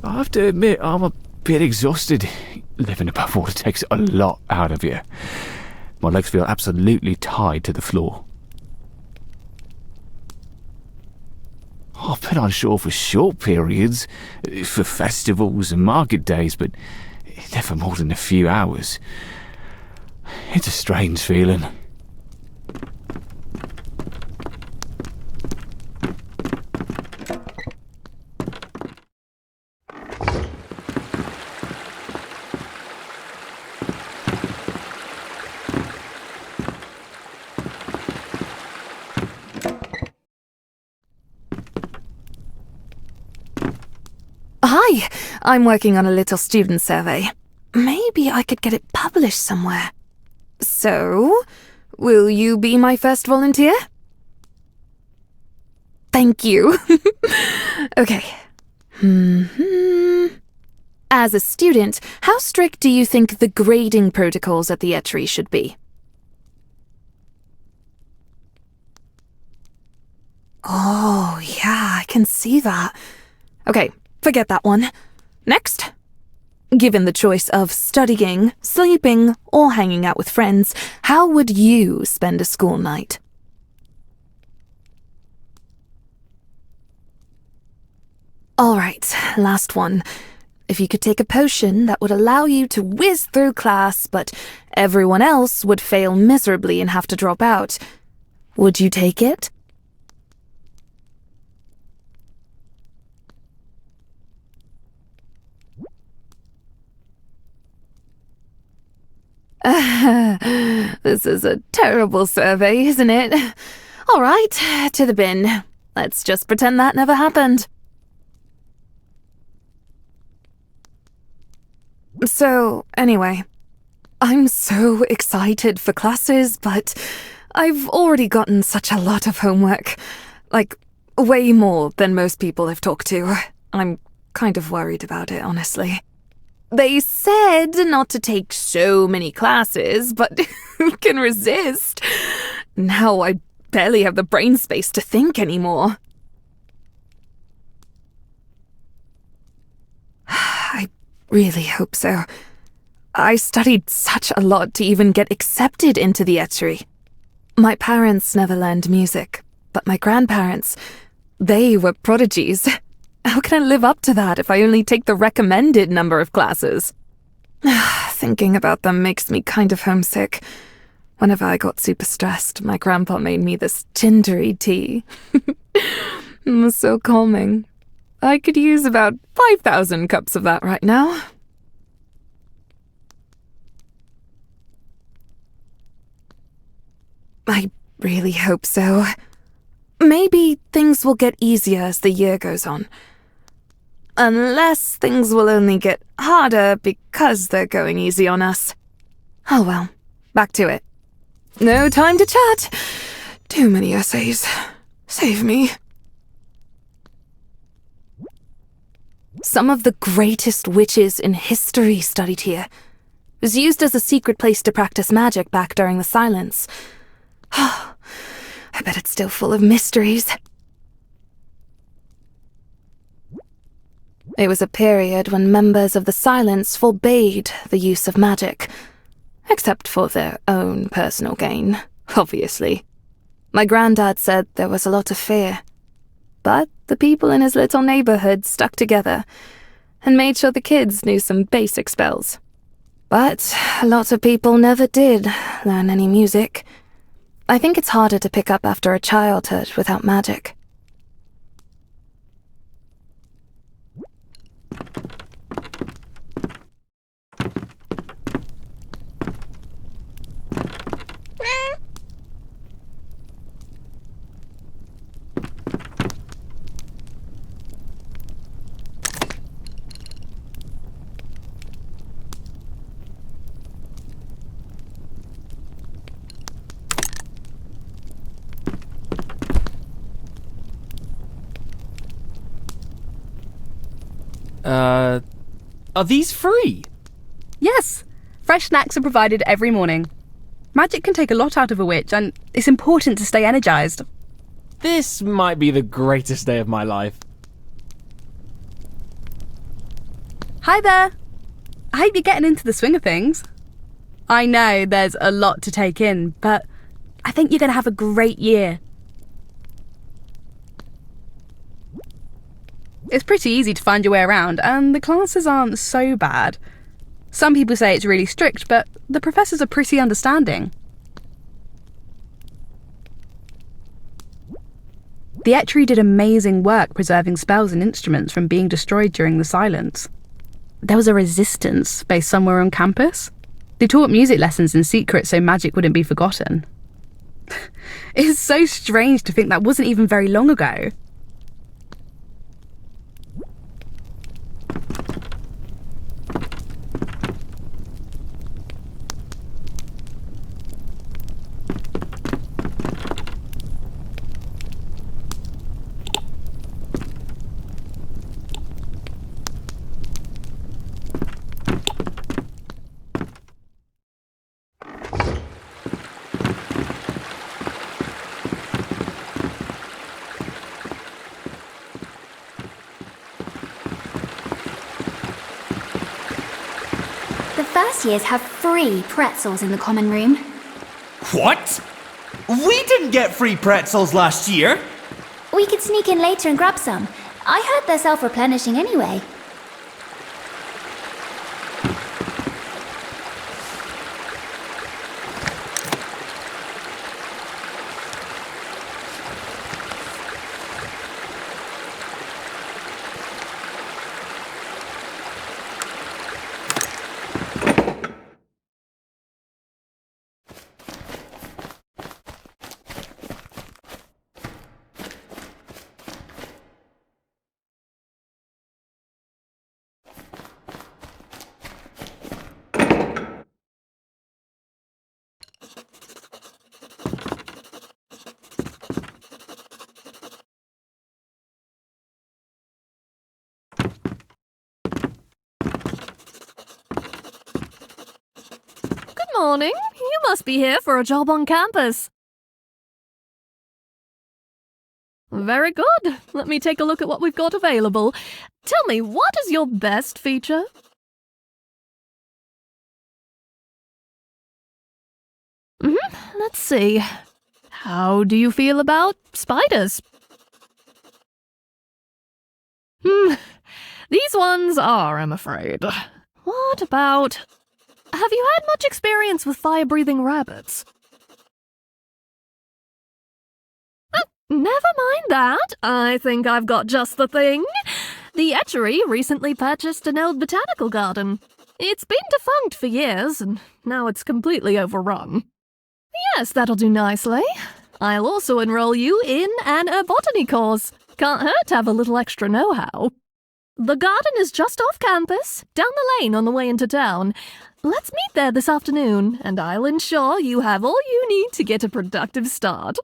I have to admit, I'm a bit exhausted. Living above water takes a lot out of you. My legs feel absolutely tied to the floor. I've been on shore for short periods, for festivals and market days, but never more than a few hours. It's a strange feeling. Hi, I'm working on a little student survey. Maybe I could get it published somewhere. So, will you be my first volunteer? Thank you. Okay. As a student, how strict do you think the grading protocols at the Etchery should be? Oh, yeah, I can see that. Okay, forget that one. Next. Given the choice of studying, sleeping, or hanging out with friends, how would you spend a school night? Alright, last one. If you could take a potion that would allow you to whiz through class, but everyone else would fail miserably and have to drop out, would you take it? This is a terrible survey, isn't it? All right, to the bin. Let's just pretend that never happened. So, anyway, I'm so excited for classes, but I've already gotten such a lot of homework. Like, way more than most people I've talked to. I'm kind of worried about it, honestly. They said not to take so many classes, but who can resist? Now I barely have the brain space to think anymore. I really hope so. I studied such a lot to even get accepted into the Etchery. My parents never learned music, But my grandparents, they were prodigies. How can I live up to that if I only take the recommended number of classes? Thinking about them makes me kind of homesick. Whenever I got super stressed, my grandpa made me this gingery tea. It was so calming. I could use about 5,000 cups of that right now. I really hope so. Maybe things will get easier as the year goes on. Unless things will only get harder because they're going easy on us. Oh well, back to it. No time to chat. Too many essays. Save me. Some of the greatest witches in history studied here. It was used as a secret place to practice magic back during the Silence. I bet it's still full of mysteries. It was a period when members of the Silence forbade the use of magic, except for their own personal gain, obviously. My granddad said there was a lot of fear, but the people in his little neighborhood stuck together and made sure the kids knew some basic spells. But a lot of people never did learn any music. I think it's harder to pick up after a childhood without magic. Are these free? Yes. Fresh snacks are provided every morning. Magic can take a lot out of a witch, and it's important to stay energized. This might be the greatest day of my life. Hi there. I hope you're getting into the swing of things. I know there's a lot to take in, but I think you're going to have a great year. It's pretty easy to find your way around, and the classes aren't so bad. Some people say it's really strict, but the professors are pretty understanding. The Etchery did amazing work preserving spells and instruments from being destroyed during the Silence. There was a resistance based somewhere on campus. They taught music lessons in secret so magic wouldn't be forgotten. It's so strange to think that wasn't even very long ago. First years have free pretzels in the common room. What? We didn't get free pretzels last year. We could sneak in later and grab some. I heard they're self-replenishing anyway. Morning. You must be here for a job on campus. Very good. Let me take a look at what we've got available. Tell me, what is your best feature? Let's see. How do you feel about spiders? These ones are, I'm afraid. What about... Have you had much experience with fire-breathing rabbits? Never mind that. I think I've got just the thing. The Etchery recently purchased an old botanical garden. It's been defunct for years, and now it's completely overrun. Yes, that'll do nicely. I'll also enroll you in an herbotany course. Can't hurt to have a little extra know-how. The garden is just off campus, down the lane on the way into town. Let's meet there this afternoon, and I'll ensure you have all you need to get a productive start.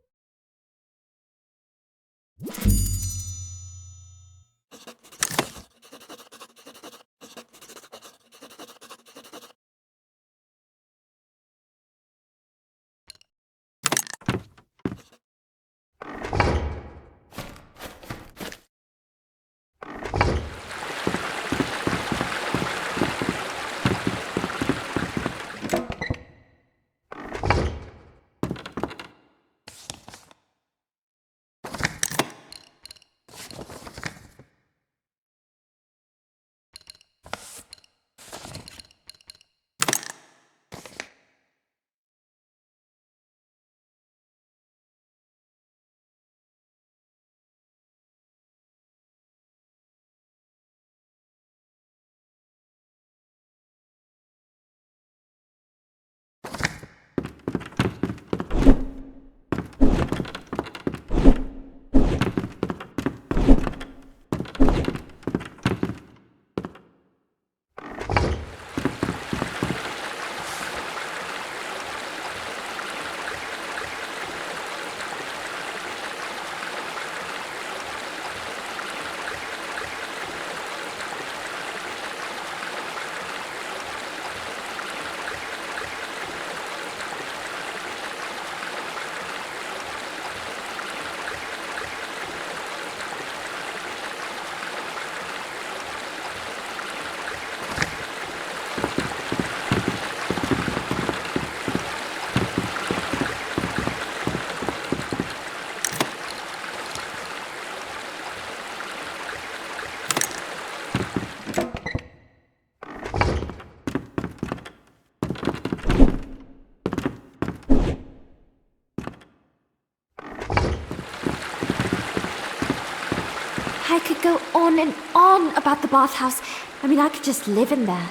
I could go on and on about the bathhouse. I mean, I could just live in there.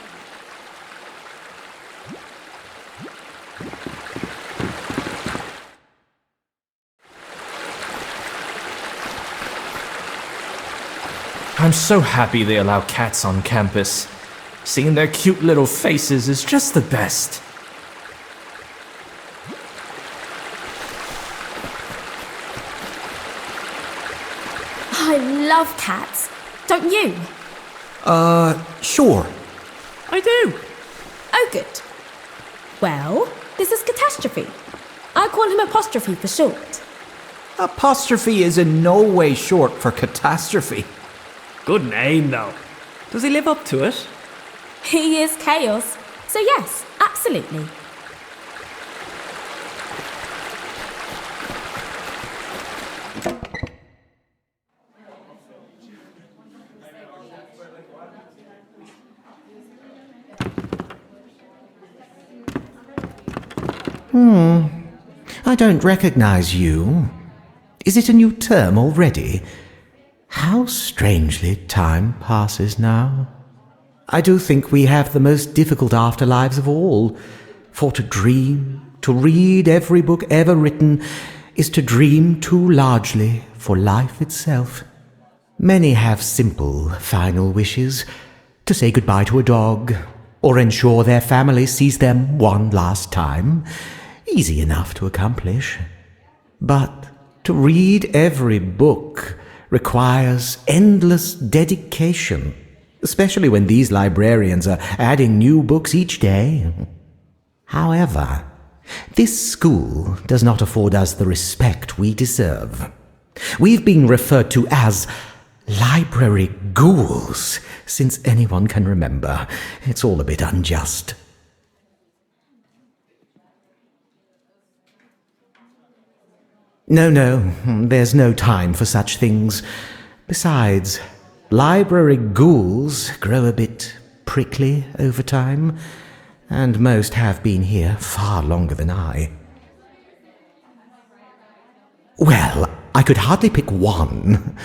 I'm so happy they allow cats on campus. Seeing their cute little faces is just the best. I love cats. Don't you? Sure. I do. Oh, good. Well, this is Catastrophe. I call him Apostrophe for short. Apostrophe is in no way short for catastrophe. Good name, though. Does he live up to it? He is chaos. So yes, absolutely. I don't recognize you. Is it a new term already? How strangely time passes now. I do think we have the most difficult afterlives of all. For to dream, to read every book ever written, is to dream too largely for life itself. Many have simple, final wishes, to say goodbye to a dog, or ensure their family sees them one last time. Easy enough to accomplish. But to read every book requires endless dedication, especially when these librarians are adding new books each day. However, this school does not afford us the respect we deserve. We've been referred to as library ghouls since anyone can remember. It's all a bit unjust. No, there's no time for such things. Besides, library ghouls grow a bit prickly over time, and most have been here far longer than I. Well, I could hardly pick one.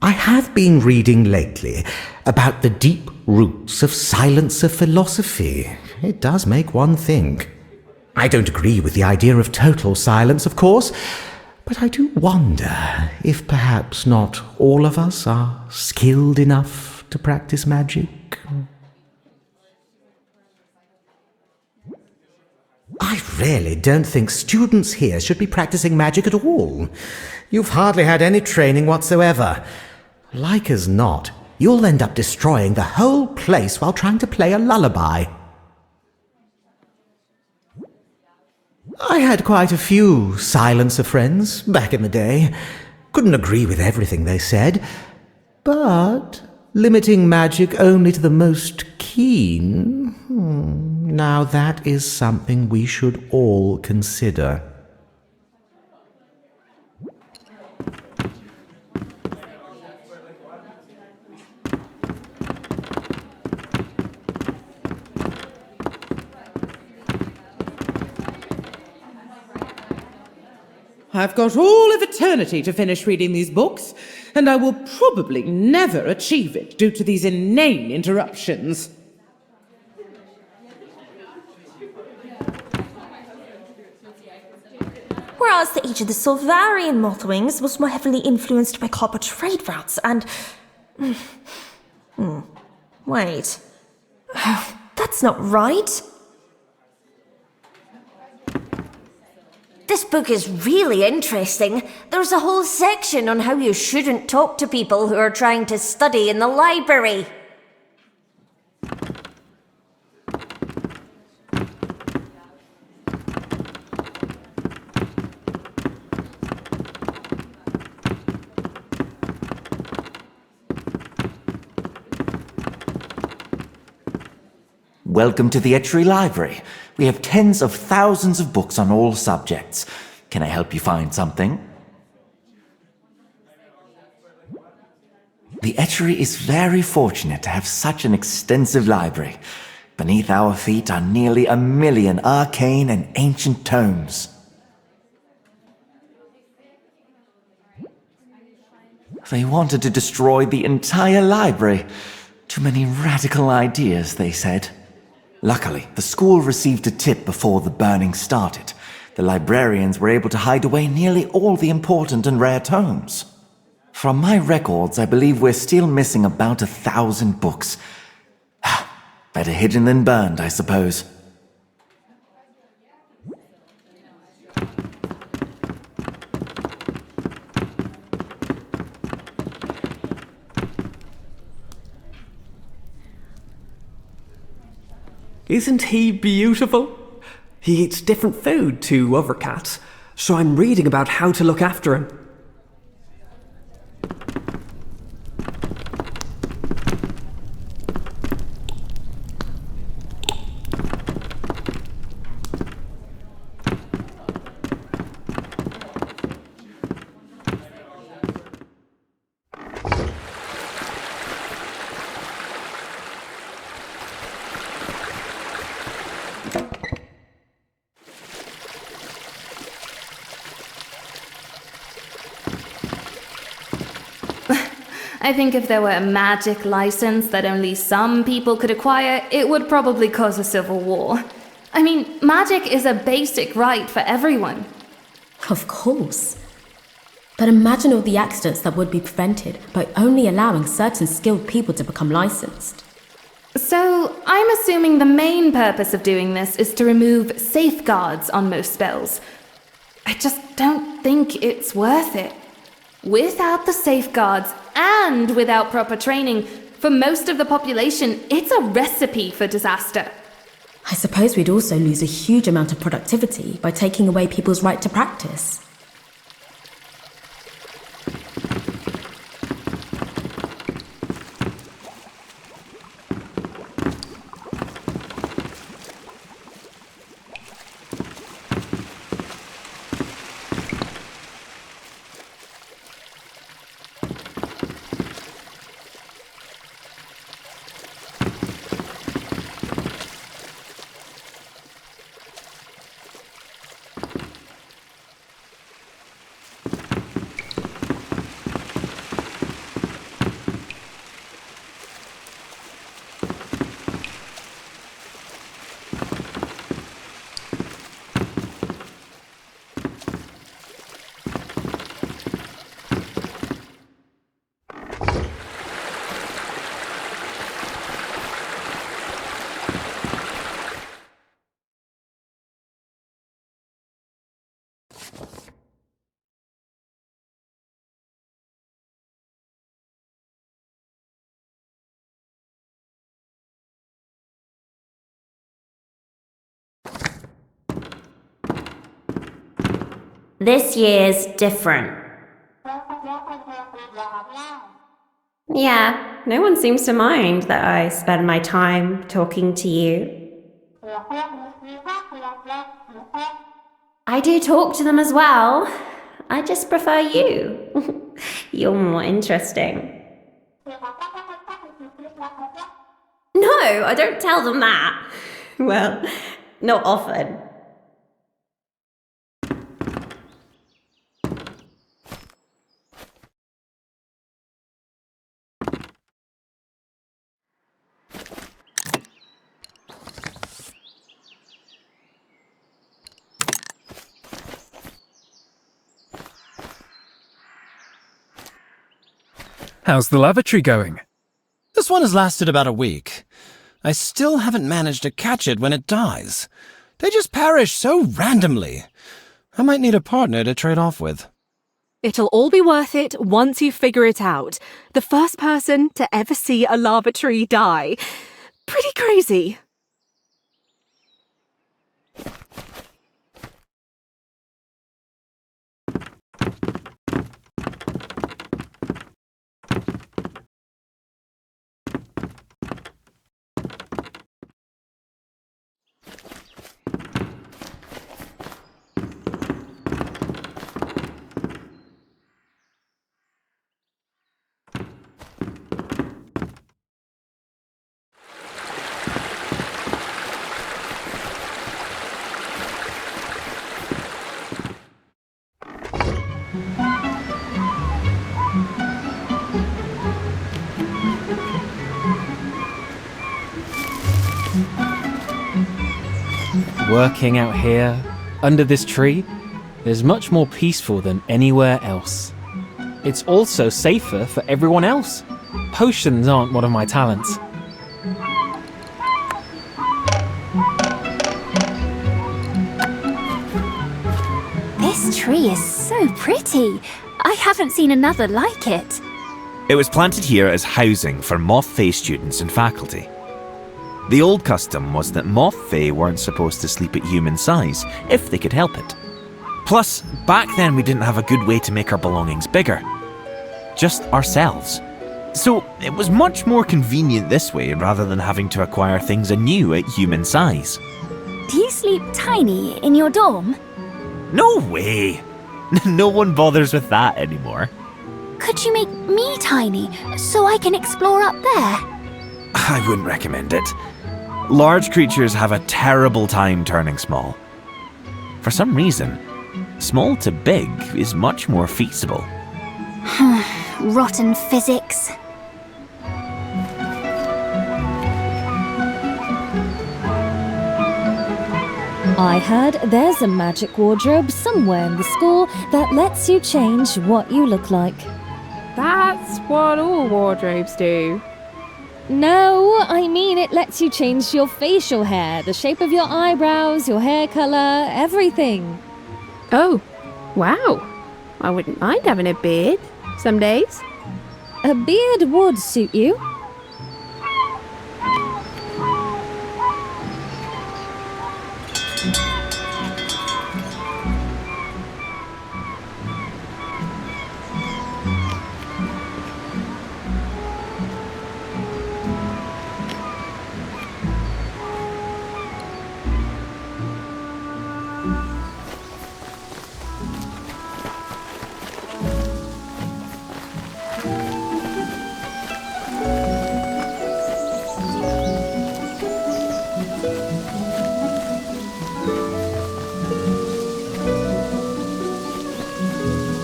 I have been reading lately about the deep roots of silencer philosophy. It does make one think. I don't agree with the idea of total silence, of course, but I do wonder if perhaps not all of us are skilled enough to practice magic. I really don't think students here should be practicing magic at all. You've hardly had any training whatsoever. Like as not, you'll end up destroying the whole place while trying to play a lullaby. I had quite a few silencer friends back in the day. Couldn't agree with everything they said, but limiting magic only to the most keen, now that is something we should all consider. I've got all of eternity to finish reading these books, and I will probably never achieve it due to these inane interruptions. Whereas the age of the Solvarian Mothwings was more heavily influenced by copper trade routes and... Wait. That's not right. This book is really interesting. There's a whole section on how you shouldn't talk to people who are trying to study in the library. Welcome to the Etchery Library. We have tens of thousands of books on all subjects. Can I help you find something? The Etchery is very fortunate to have such an extensive library. Beneath our feet are nearly 1 million arcane and ancient tomes. They wanted to destroy the entire library. Too many radical ideas, they said. Luckily, the school received a tip before the burning started. The librarians were able to hide away nearly all the important and rare tomes. From my records, I believe we're still missing about 1,000 books. Better hidden than burned, I suppose. Isn't he beautiful? He eats different food to other cats, so I'm reading about how to look after him. I think if there were a magic license that only some people could acquire, it would probably cause a civil war. I mean, magic is a basic right for everyone. Of course. But imagine all the accidents that would be prevented by only allowing certain skilled people to become licensed. So, I'm assuming the main purpose of doing this is to remove safeguards on most spells. I just don't think it's worth it. Without the safeguards and without proper training, for most of the population, it's a recipe for disaster. I suppose we'd also lose a huge amount of productivity by taking away people's right to practice. This year's different. Yeah, no one seems to mind that I spend my time talking to you. I do talk to them as well. I just prefer you. You're more interesting. No, I don't tell them that. Well, not often. How's the lavatory going? This one has lasted about a week. I still haven't managed to catch it when it dies. They just perish so randomly. I might need a partner to trade off with. It'll all be worth it once you figure it out. The first person to ever see a lavatory die. Pretty crazy. Working out here, under this tree, is much more peaceful than anywhere else. It's also safer for everyone else. Potions aren't one of my talents. This tree is so pretty. I haven't seen another like it. It was planted here as housing for Moth Fae students and faculty. The old custom was that Moth Fae weren't supposed to sleep at human size, if they could help it. Plus, back then we didn't have a good way to make our belongings bigger. Just ourselves. So, it was much more convenient this way rather than having to acquire things anew at human size. Do you sleep tiny in your dorm? No way! No one bothers with that anymore. Could you make me tiny so I can explore up there? I wouldn't recommend it. Large creatures have a terrible time turning small. For some reason, small to big is much more feasible. Rotten physics. I heard there's a magic wardrobe somewhere in the school that lets you change what you look like. That's what all wardrobes do. No, I mean it lets you change your facial hair, the shape of your eyebrows, your hair colour, everything. Oh, wow. I wouldn't mind having a beard some days. A beard would suit you.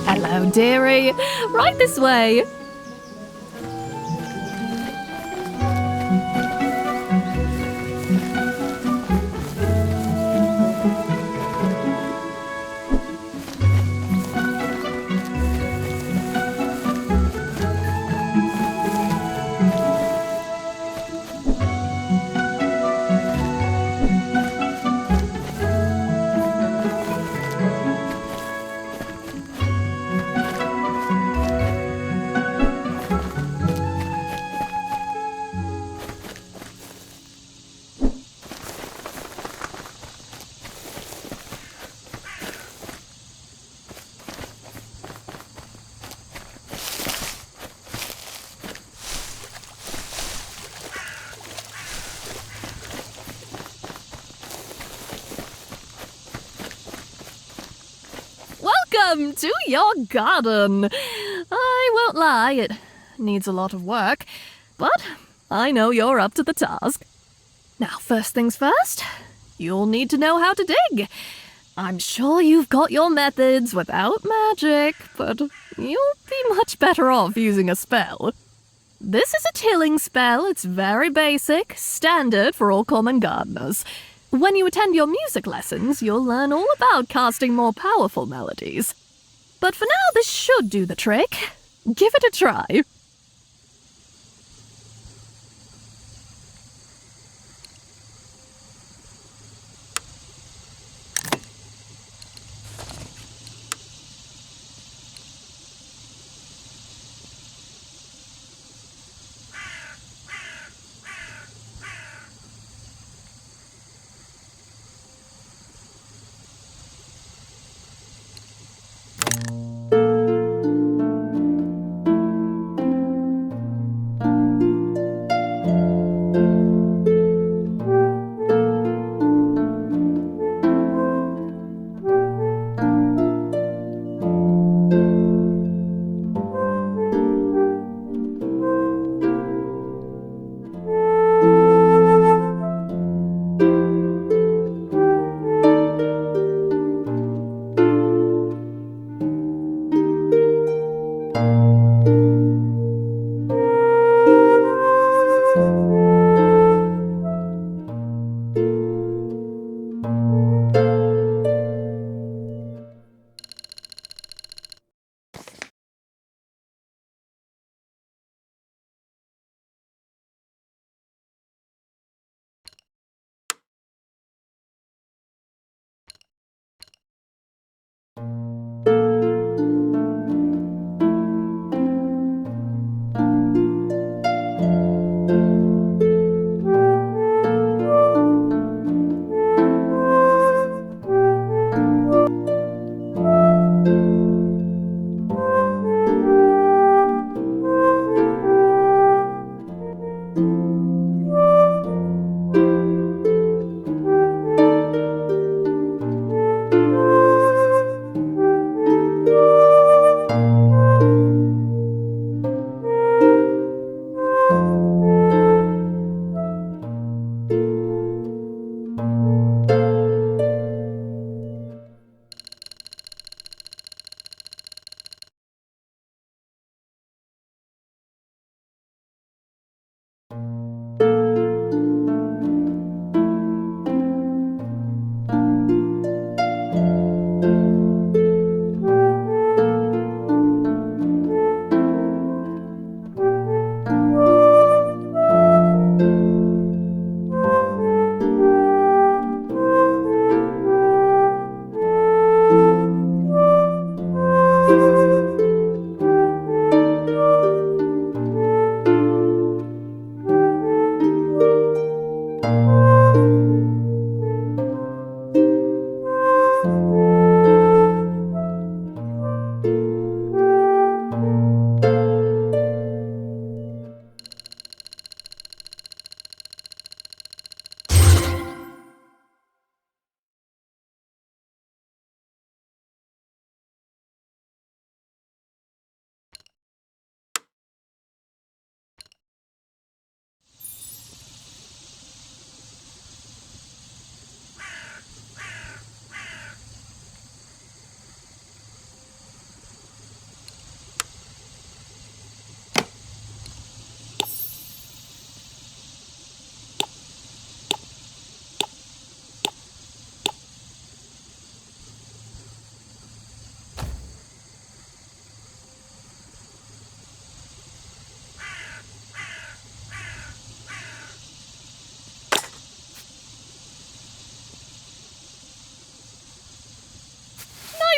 Hello, dearie. Right this way. Welcome to your garden. I won't lie, it needs a lot of work, but I know you're up to the task. Now, first things first, you'll need to know how to dig. I'm sure you've got your methods without magic, but you'll be much better off using a spell. This is a tilling spell. It's very basic, standard for all common gardeners. When you attend your music lessons, you'll learn all about casting more powerful melodies. But for now, this should do the trick. Give it a try.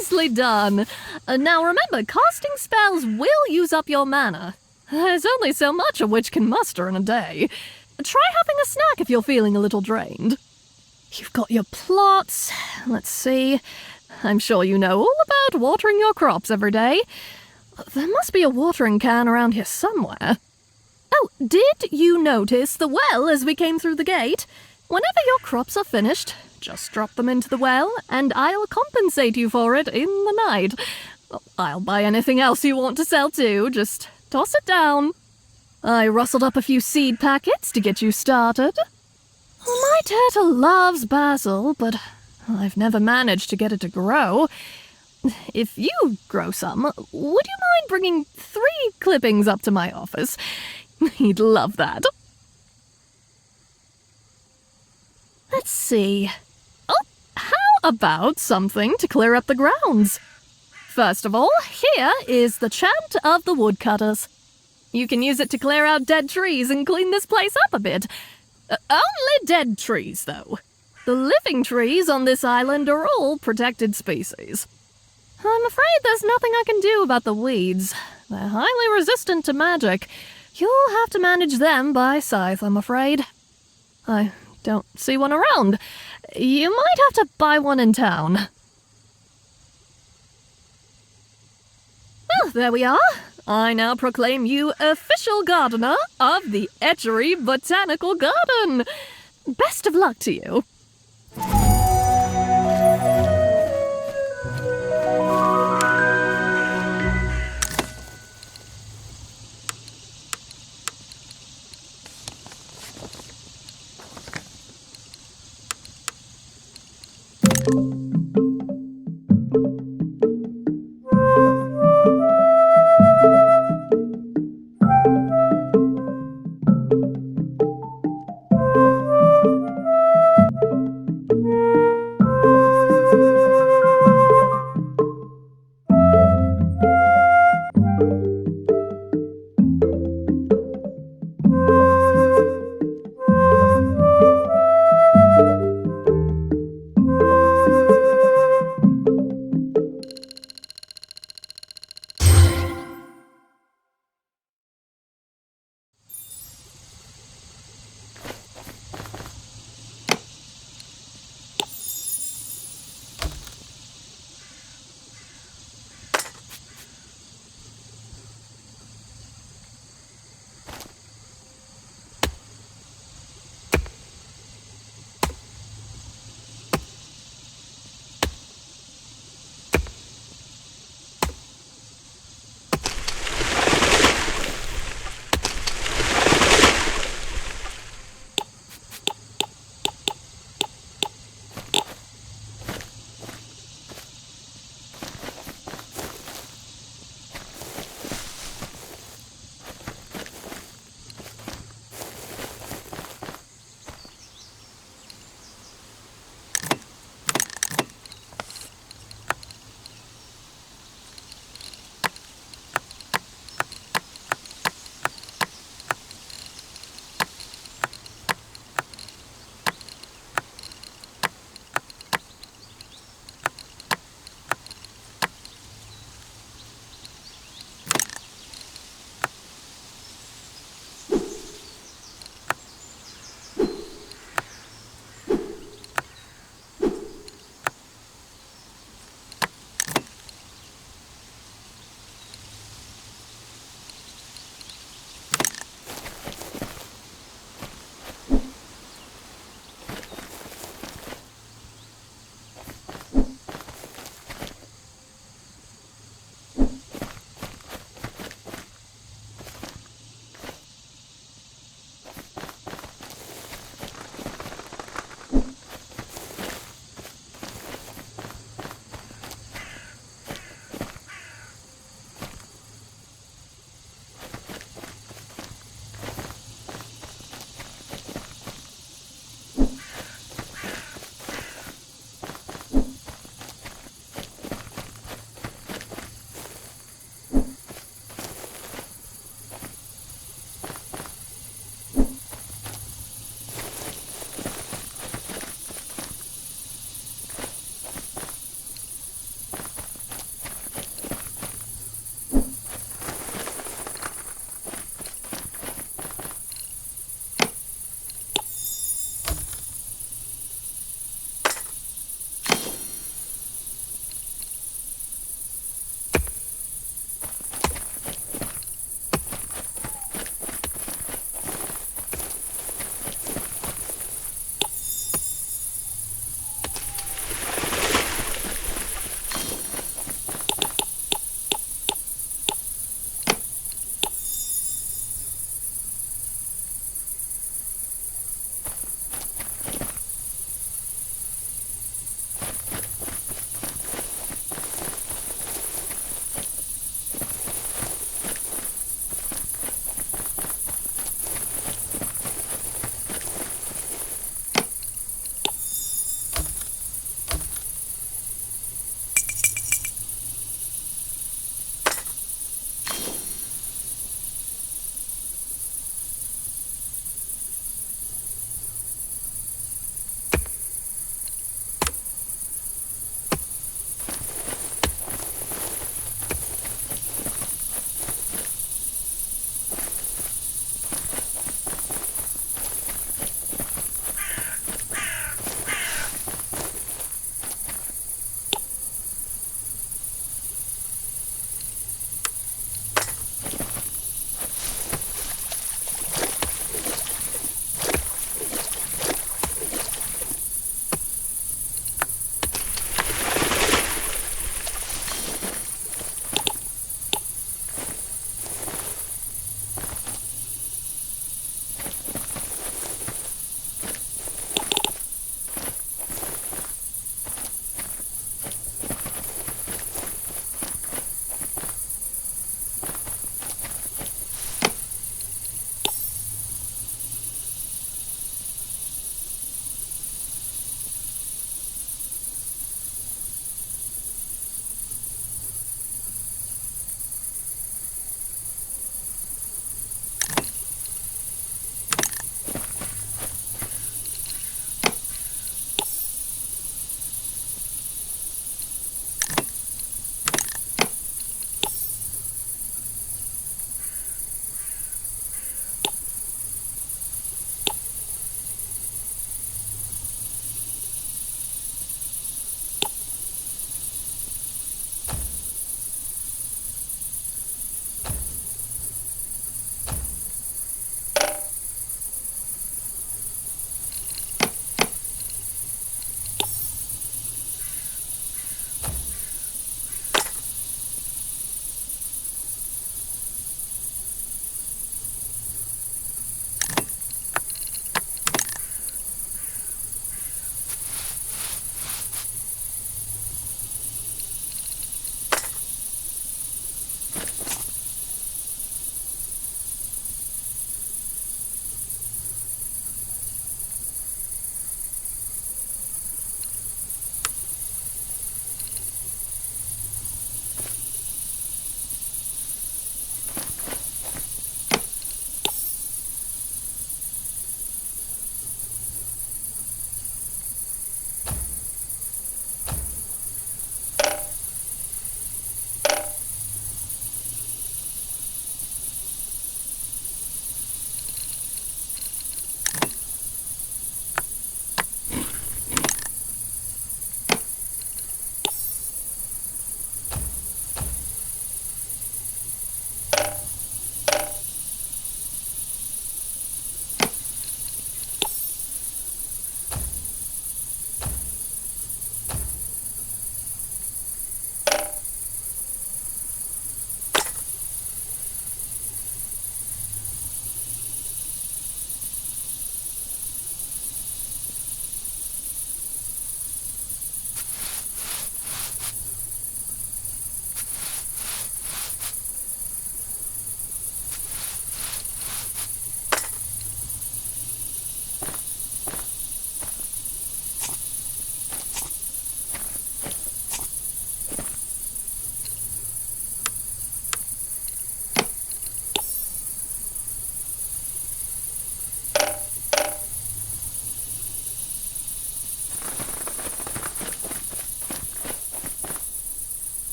Nicely done. Now remember, casting spells will use up your mana. There's only so much a witch can muster in a day. Try having a snack if you're feeling a little drained. You've got your plots. Let's see. I'm sure you know all about watering your crops every day. There must be a watering can around here somewhere. Oh, did you notice the well as we came through the gate? Whenever your crops are finished, Just drop them into the well, and I'll compensate you for it in the night. I'll buy anything else you want to sell too, just toss it down. I rustled up a few seed packets to get you started. My turtle loves basil, but I've never managed to get it to grow. If you grow some, would you mind bringing 3 clippings up to my office? He'd love that. Let's see. Oh, how about something to clear up the grounds? First of all, here is the chant of the woodcutters. You can use it to clear out dead trees and clean this place up a bit. Only dead trees, though. The living trees on this island are all protected species. I'm afraid there's nothing I can do about the weeds. They're highly resistant to magic. You'll have to manage them by scythe, I'm afraid. I don't see one around. You might have to buy one in town. Well, there we are. I now proclaim you official gardener of the Etchery Botanical Garden. Best of luck to you.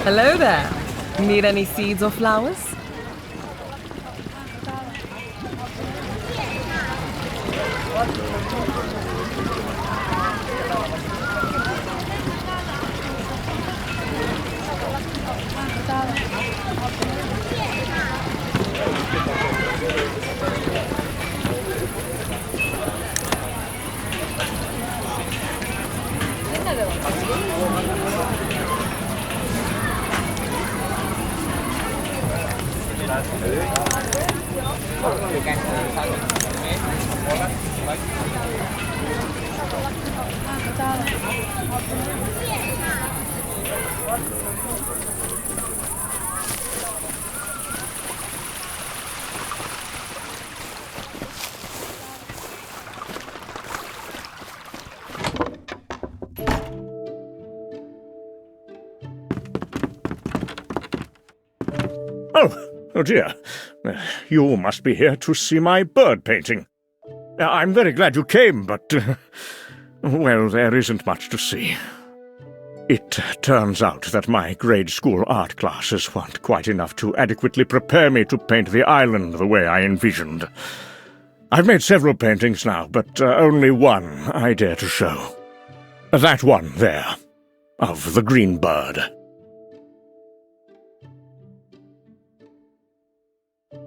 Hello there. Need any seeds or flowers? Oh dear. You must be here to see my bird painting. I'm very glad you came, but, well, there isn't much to see. It turns out that my grade school art classes weren't quite enough to adequately prepare me to paint the island the way I envisioned. I've made several paintings now, but only one I dare to show. That one there, of the green bird.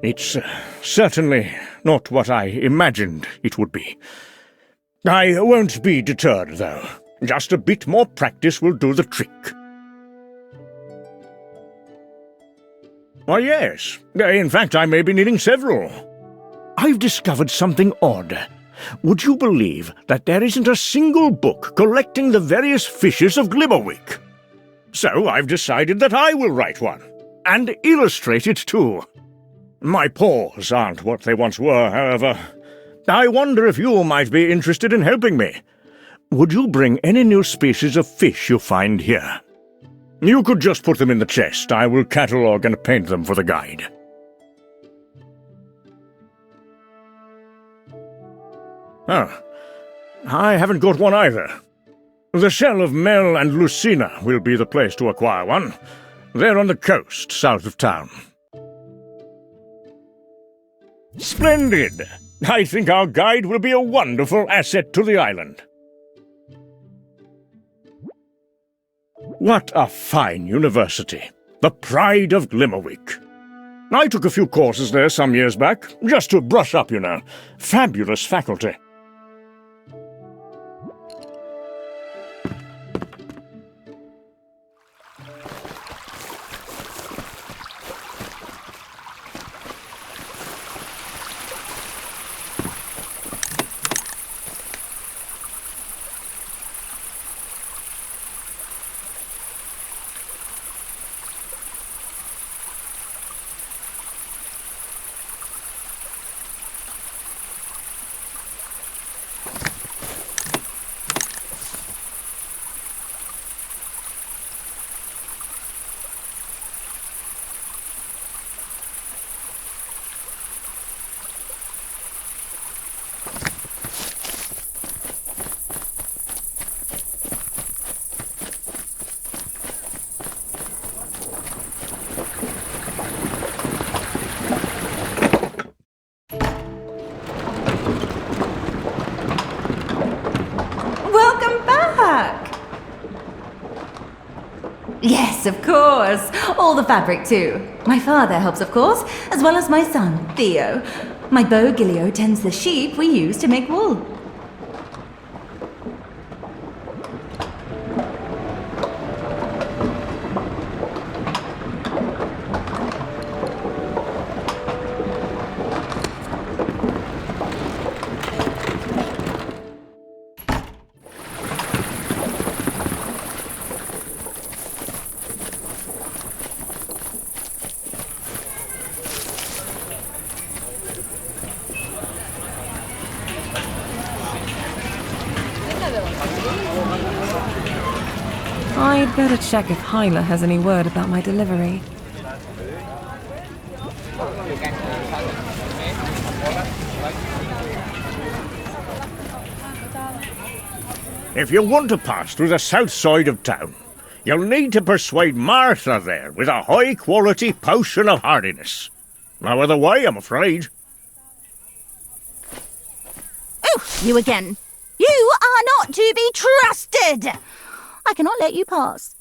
It's certainly not what I imagined it would be. I won't be deterred, though. Just a bit more practice will do the trick. Why, yes. In fact, I may be needing several. I've discovered something odd. Would you believe that there isn't a single book collecting the various fishes of Glimmerwick? So I've decided that I will write one, and illustrate it too. My paws aren't what they once were, however. I wonder if you might be interested in helping me. Would you bring any new species of fish you find here? You could just put them in the chest. I will catalogue and paint them for the guide. Oh, I haven't got one either. The shell of Mel and Lucina will be the place to acquire one. They're on the coast, south of town. Splendid! I think our guide will be a wonderful asset to the island. What a fine university. The pride of Glimmerwick. I took a few courses there some years back, just to brush up, you know. Fabulous faculty. Yes, of course. All the fabric, too. My father helps, of course, as well as my son, Theo. My beau Gilio tends the sheep we use to make wool. I'd better check if Hyla has any word about my delivery. If you want to pass through the south side of town, You'll need to persuade Martha there with a high-quality potion of hardiness. No other way, I'm afraid. Oh, you again. You are not to be trusted. I cannot let you pass.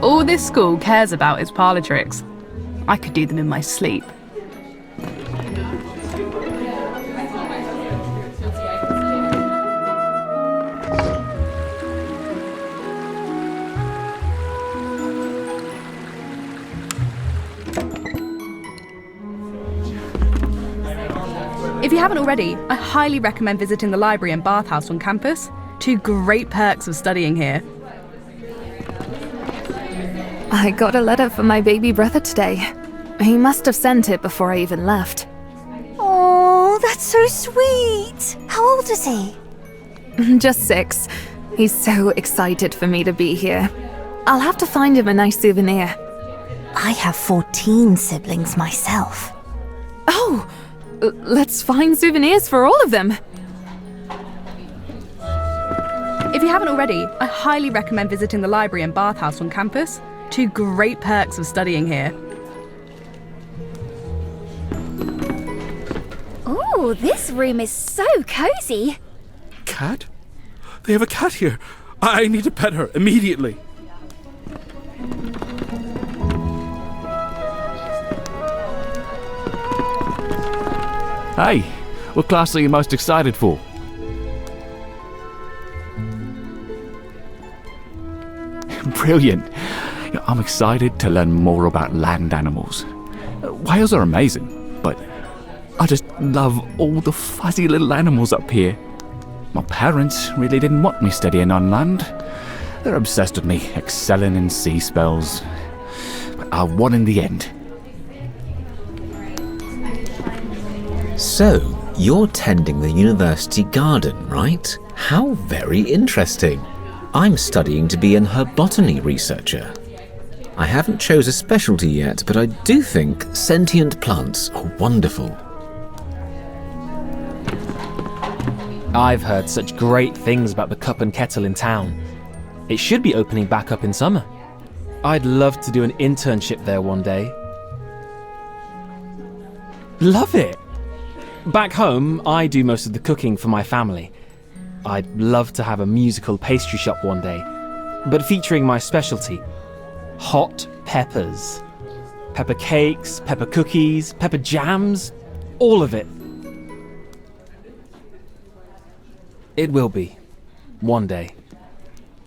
All this school cares about is parlour tricks. I could do them in my sleep. If you haven't already, I highly recommend visiting the library and bathhouse on campus. Two great perks of studying here. I got a letter from my baby brother today. He must have sent it before I even left. Oh, that's so sweet. How old is he? Just 6. He's so excited for me to be here. I'll have to find him a nice souvenir. I have 14 siblings myself. Oh, let's find souvenirs for all of them. If you haven't already, I highly recommend visiting the library and bathhouse on campus. Two great perks of studying here. Oh, this room is so cozy. Cat? They have a cat here. I need to pet her immediately. Hey, what class are you most excited for? Brilliant. I'm excited to learn more about land animals. Whales are amazing, but I just love all the fuzzy little animals up here. My parents really didn't want me studying on land. They're obsessed with me excelling in sea spells. But I won in the end. So, you're tending the university garden, right? How very interesting. I'm studying to be an herbotany researcher. I haven't chose a specialty yet, but I do think sentient plants are wonderful. I've heard such great things about the Cup and Kettle in town. It should be opening back up in summer. I'd love to do an internship there one day. Love it! Back home, I do most of the cooking for my family. I'd love to have a musical pastry shop one day, but featuring my specialty, hot peppers. Pepper cakes, pepper cookies, pepper jams, all of it. It will be. One day.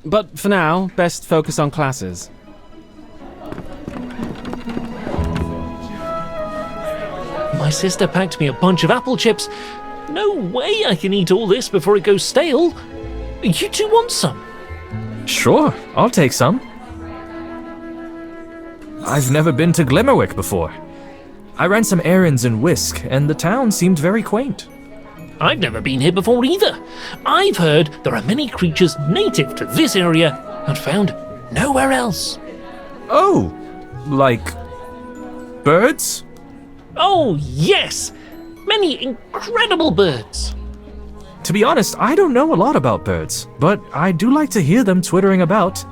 But for now, best focus on classes. My sister packed me a bunch of apple chips. No way I can eat all this before it goes stale. You two want some? Sure, I'll take some. I've never been to Glimmerwick before. I ran some errands in Whisk, and the town seemed very quaint. I've never been here before either. I've heard there are many creatures native to this area and found nowhere else. Oh, like birds? Oh, yes! Many incredible birds. To be honest, I don't know a lot about birds, but I do like to hear them twittering about.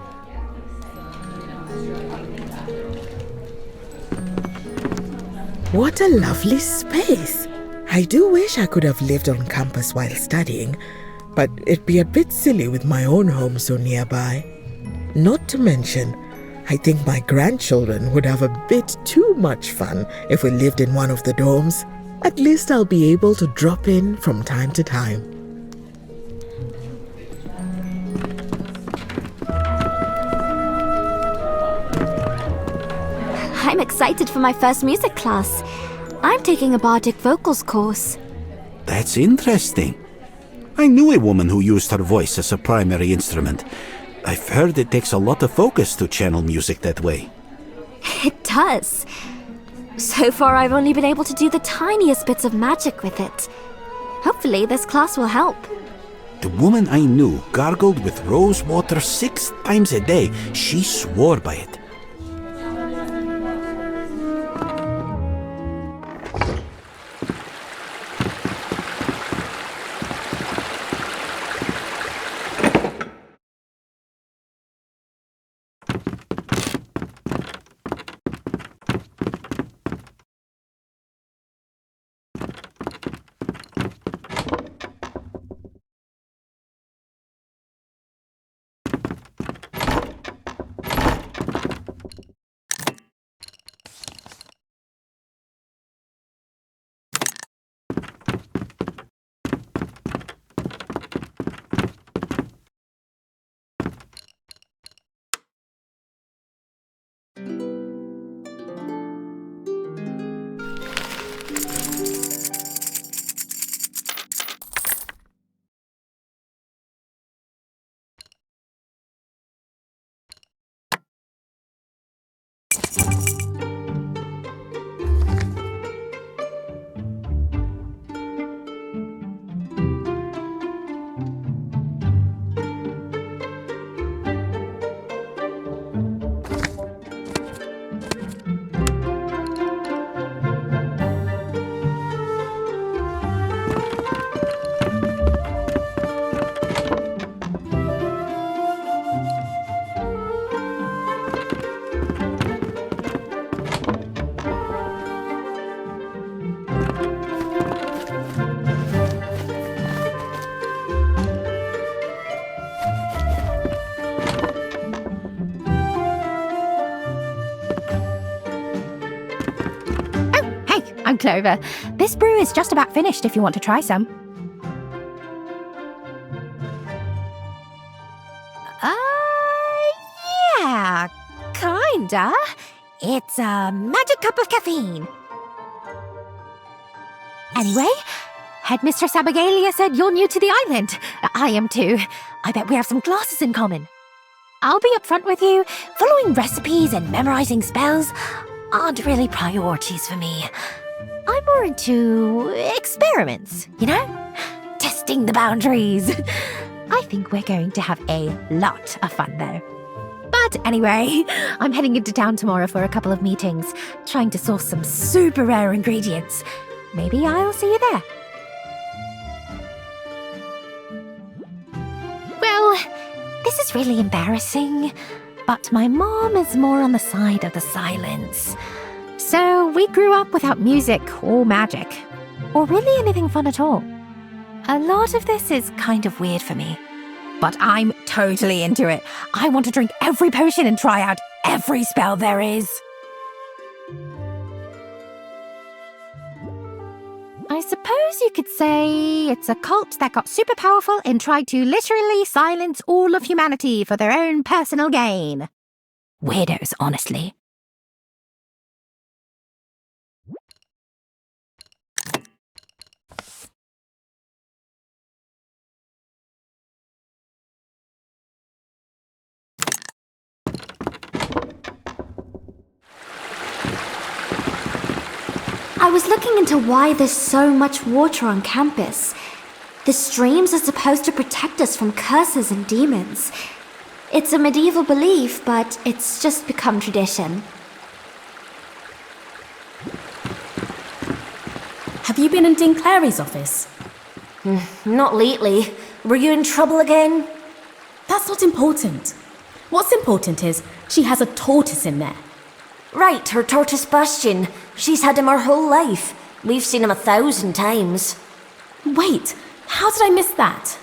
What a lovely space! I do wish I could have lived on campus while studying, but it'd be a bit silly with my own home so nearby. Not to mention, I think my grandchildren would have a bit too much fun if we lived in one of the dorms. At least I'll be able to drop in from time to time. I'm excited for my first music class. I'm taking a bardic vocals course. That's interesting. I knew a woman who used her voice as a primary instrument. I've heard it takes a lot of focus to channel music that way. It does. So far, I've only been able to do the tiniest bits of magic with it. Hopefully, this class will help. The woman I knew gargled with rose water 6 times a day. She swore by it. I'm Clover. This brew is just about finished if you want to try some. Yeah, kinda. It's a magic cup of caffeine. Anyway, Headmistress Abigalia said you're new to the island. I am too. I bet we have some classes in common. I'll be upfront with you. Following recipes and memorizing spells aren't really priorities for me. I'm more into experiments, you know? Testing the boundaries. I think we're going to have a lot of fun, though. But anyway, I'm heading into town tomorrow for a couple of meetings, trying to source some super rare ingredients. Maybe I'll see you there. Well, this is really embarrassing, but my mom is more on the side of the silence. So we grew up without music or magic, or really anything fun at all. A lot of this is kind of weird for me, but I'm totally into it. I want to drink every potion and try out every spell there is. I suppose you could say it's a cult that got super powerful and tried to literally silence all of humanity for their own personal gain. Weirdos, honestly. I was looking into why there's so much water on campus. The streams are supposed to protect us from curses and demons. It's a medieval belief, but it's just become tradition. Have you been in Dean Clary's office? Not lately. Were you in trouble again? That's not important. What's important is she has a tortoise in there. Right, her tortoise Bastion. She's had him her whole life. We've seen him 1,000 times. Wait, how did I miss that?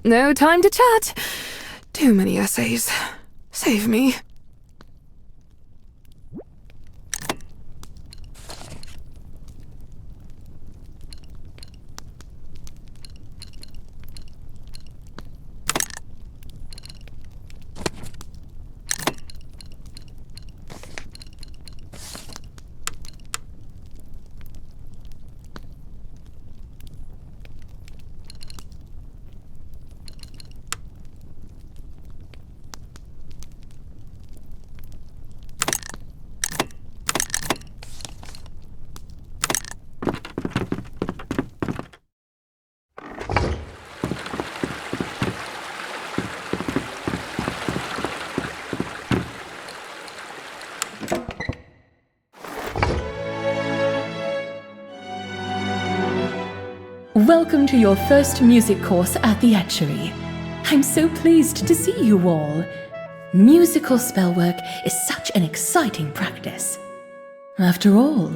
No time to chat. Too many essays. Save me. Welcome to your first music course at the Etchery. I'm so pleased to see you all. Musical spellwork is such an exciting practice. After all,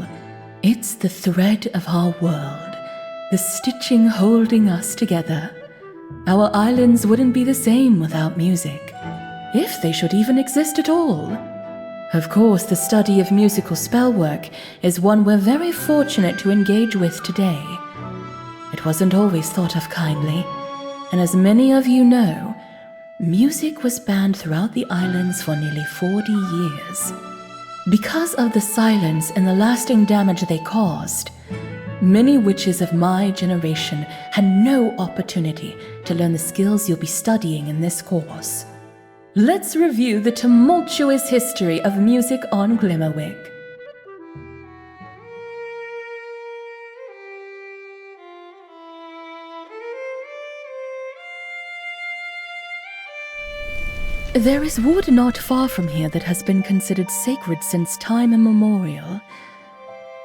it's the thread of our world, the stitching holding us together. Our islands wouldn't be the same without music, if they should even exist at all. Of course, the study of musical spellwork is one we're very fortunate to engage with today. It wasn't always thought of kindly, and as many of you know, music was banned throughout the islands for nearly 40 years. Because of the silence and the lasting damage they caused, many witches of my generation had no opportunity to learn the skills you'll be studying in this course. Let's review the tumultuous history of music on Glimmerwick. There is wood not far from here that has been considered sacred since time immemorial.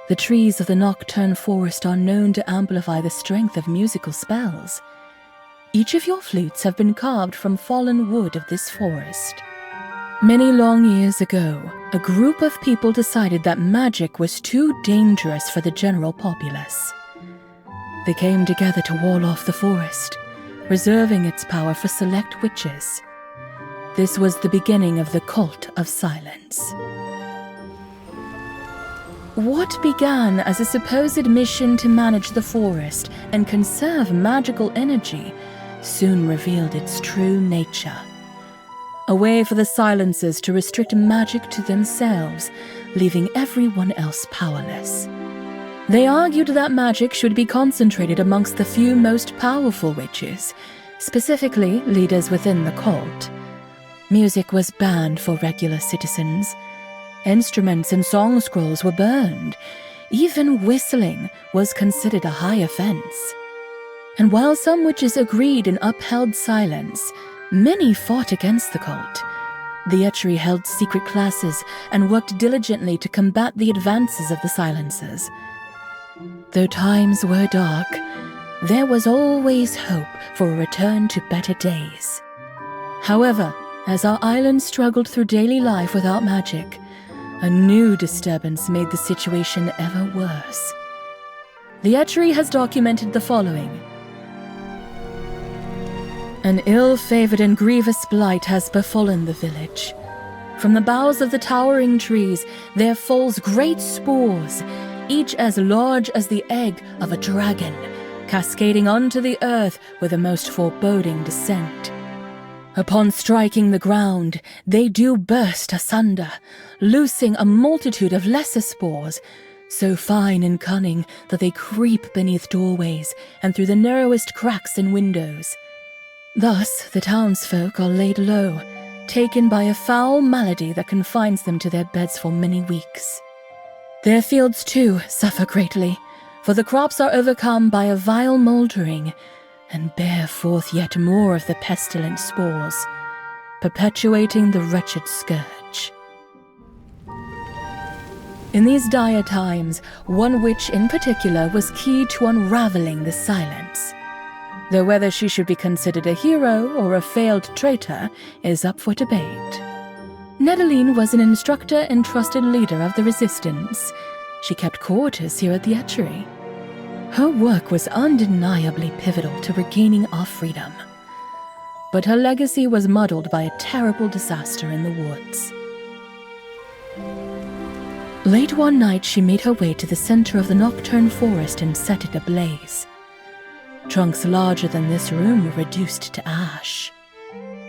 The trees of the nocturne forest are known to amplify the strength of musical spells. Each of your flutes have been carved from fallen wood of this forest. Many long years ago, a group of people decided that magic was too dangerous for the general populace. They came together to wall off the forest, reserving its power for select witches. This was the beginning of the Cult of Silence. What began as a supposed mission to manage the forest and conserve magical energy soon revealed its true nature. A way for the Silencers to restrict magic to themselves, leaving everyone else powerless. They argued that magic should be concentrated amongst the few most powerful witches, specifically leaders within the cult. Music was banned for regular citizens. Instruments and song scrolls were burned. Even whistling was considered a high offense. And while some witches agreed and upheld silence, many fought against the cult. The Etchery held secret classes and worked diligently to combat the advances of the Silencers. Though times were dark, there was always hope for a return to better days. However, as our island struggled through daily life without magic, A new disturbance made the situation ever worse. The Etchery has documented the following. An ill-favored and grievous blight has befallen the village. From the boughs of the towering trees there falls great spores, each as large as the egg of a dragon, cascading onto the earth with a most foreboding descent. Upon striking the ground, they do burst asunder, loosing a multitude of lesser spores, so fine and cunning that they creep beneath doorways and through the narrowest cracks in windows. Thus the townsfolk are laid low, taken by a foul malady that confines them to their beds for many weeks. Their fields, too, suffer greatly, for the crops are overcome by a vile mouldering, and bear forth yet more of the pestilent spores, perpetuating the wretched scourge. In these dire times, one witch in particular was key to unraveling the silence. Though whether she should be considered a hero or a failed traitor is up for debate. Nedeline was an instructor and trusted leader of the resistance. She kept quarters here at the Etchery. Her work was undeniably pivotal to regaining our freedom. But her legacy was muddled by a terrible disaster in the woods. Late one night she made her way to the center of the nocturne forest and set it ablaze. Trunks larger than this room were reduced to ash.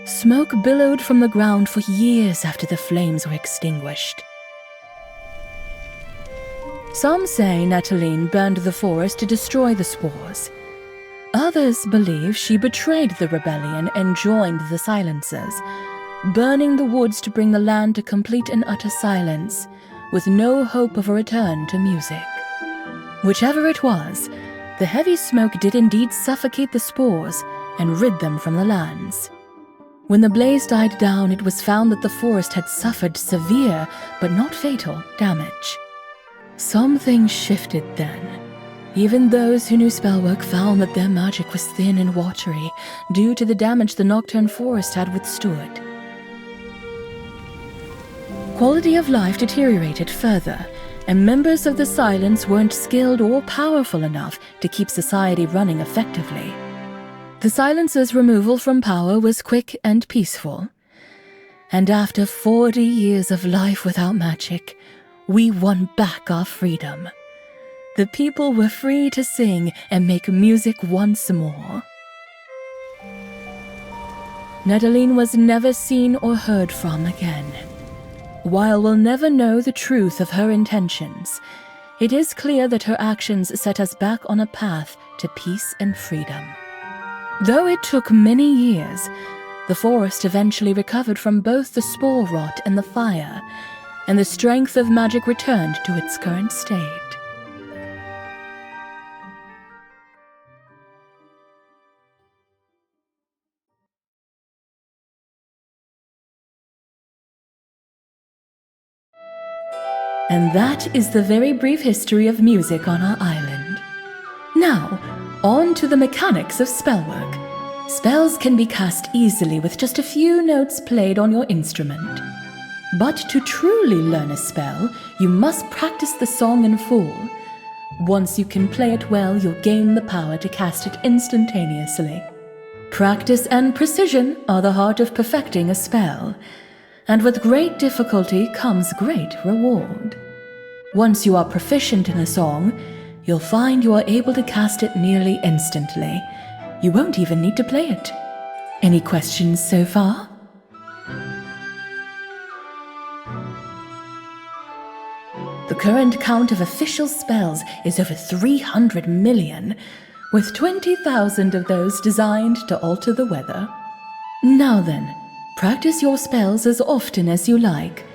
Smoke billowed from the ground for years after the flames were extinguished. Some say Nataline burned the forest to destroy the spores. Others believe she betrayed the rebellion and joined the Silencers, burning the woods to bring the land to complete and utter silence, with no hope of a return to music. Whichever it was, the heavy smoke did indeed suffocate the spores and rid them from the lands. When the blaze died down, it was found that the forest had suffered severe, but not fatal, damage. Some things shifted then. Even those who knew spellwork found that their magic was thin and watery, due to the damage the nocturne forest had withstood. Quality of life deteriorated further, and members of the Silence weren't skilled or powerful enough to keep society running effectively. The Silencer's removal from power was quick and peaceful. And after 40 years of life without magic, we won back our freedom. The people were free to sing and make music once more. Nedeline was never seen or heard from again. While we'll never know the truth of her intentions, it is clear that her actions set us back on a path to peace and freedom. Though it took many years, the forest eventually recovered from both the spore rot and the fire, and the strength of magic returned to its current state. And that is the very brief history of music on our island. Now, on to the mechanics of spellwork. Spells can be cast easily with just a few notes played on your instrument. But to truly learn a spell, you must practice the song in full. Once you can play it well, you'll gain the power to cast it instantaneously. Practice and precision are the heart of perfecting a spell, and with great difficulty comes great reward. Once you are proficient in a song, you'll find you are able to cast it nearly instantly. You won't even need to play it. Any questions so far? The current count of official spells is over 300 million, with 20,000 of those designed to alter the weather. Now then, practice your spells as often as you like.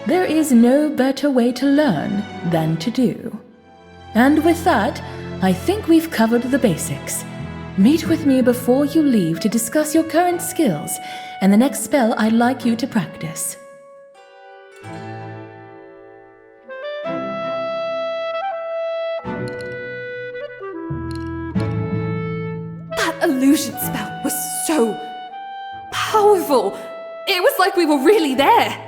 There is no better way to learn than to do. And with that, I think we've covered the basics. Meet with me before you leave to discuss your current skills and the next spell I'd like you to practice. That illusion spell was so powerful. It was like we were really there.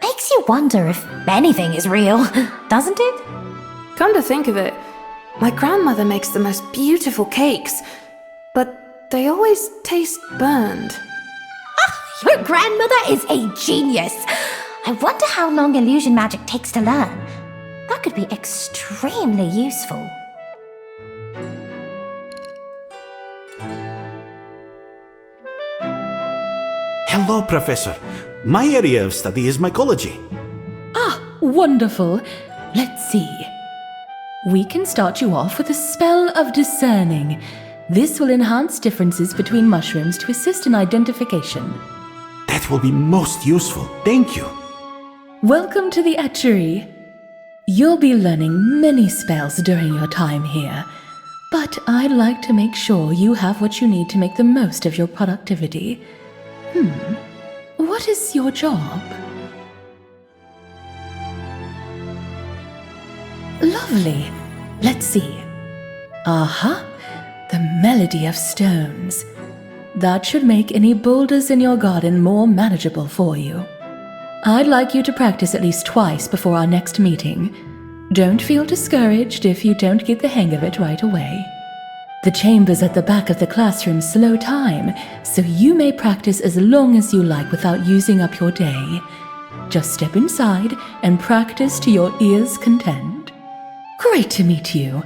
I makes you wonder if anything is real, doesn't it? Come to think of it, my grandmother makes the most beautiful cakes, but they always taste burned. Your grandmother is a genius. I wonder how long illusion magic takes to learn. That could be extremely useful. Hello, Professor. My area of study is mycology. Ah, wonderful. Let's see. We can start you off with a spell of discerning. This will enhance differences between mushrooms to assist in identification. That will be most useful. Thank you. Welcome to the etchery. You'll be learning many spells during your time here, but I'd like to make sure you have what you need to make the most of your productivity. What is your job? Lovely. Let's see. Aha! The melody of stones. That should make any boulders in your garden more manageable for you. I'd like you to practice at least twice before our next meeting. Don't feel discouraged if you don't get the hang of it right away. The chambers at the back of the classroom slow time, so you may practice as long as you like without using up your day. Just step inside and practice to your ear's content. Great to meet you.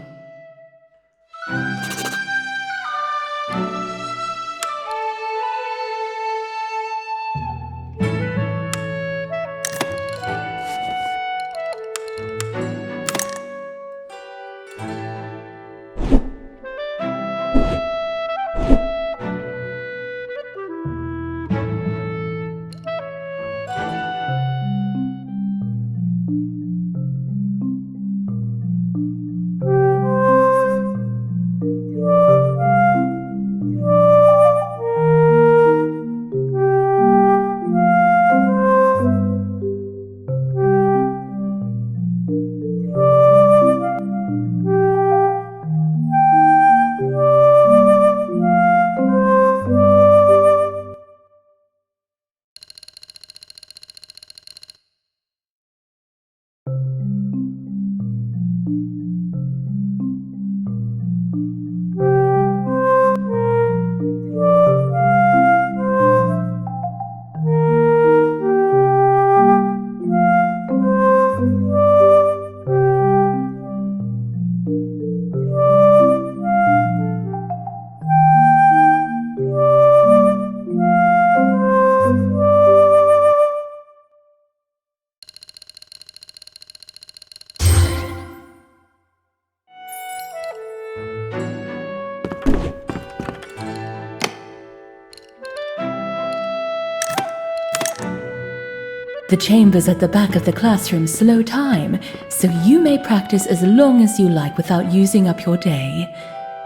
The chambers at the back of the classroom slow time, so you may practice as long as you like without using up your day.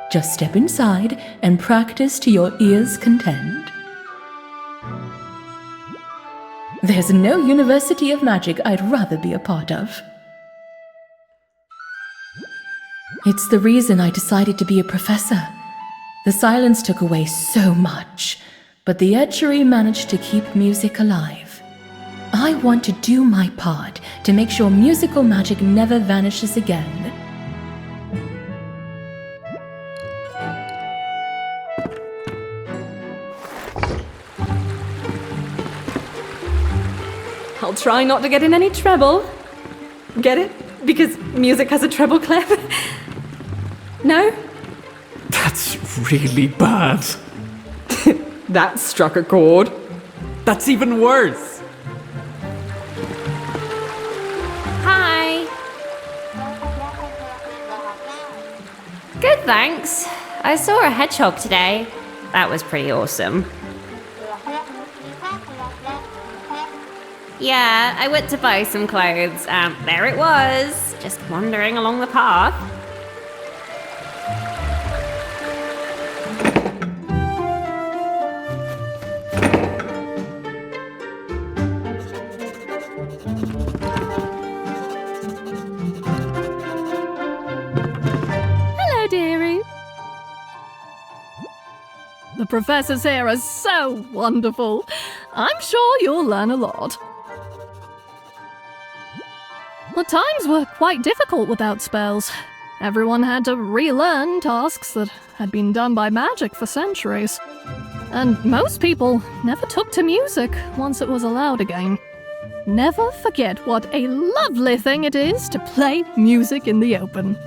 Just step inside and practice to your ear's content. There's no University of Magic I'd rather be a part of. It's the reason I decided to be a professor. The silence took away so much, but the etchery managed to keep music alive. I want to do my part to make sure musical magic never vanishes again. I'll try not to get in any trouble. Get it? Because music has a treble clef? No? That's really bad. That struck a chord. That's even worse. Hi. Good, thanks. I saw a hedgehog today. That was pretty awesome. Yeah, I went to buy some clothes. There it was, just wandering along the path. Hello, dearie. The professors here are so wonderful. I'm sure you'll learn a lot. the times were quite difficult without spells. Everyone had to relearn tasks that had been done by magic for centuries. And most people never took to music once it was allowed again. Never forget what a lovely thing it is to play music in the open.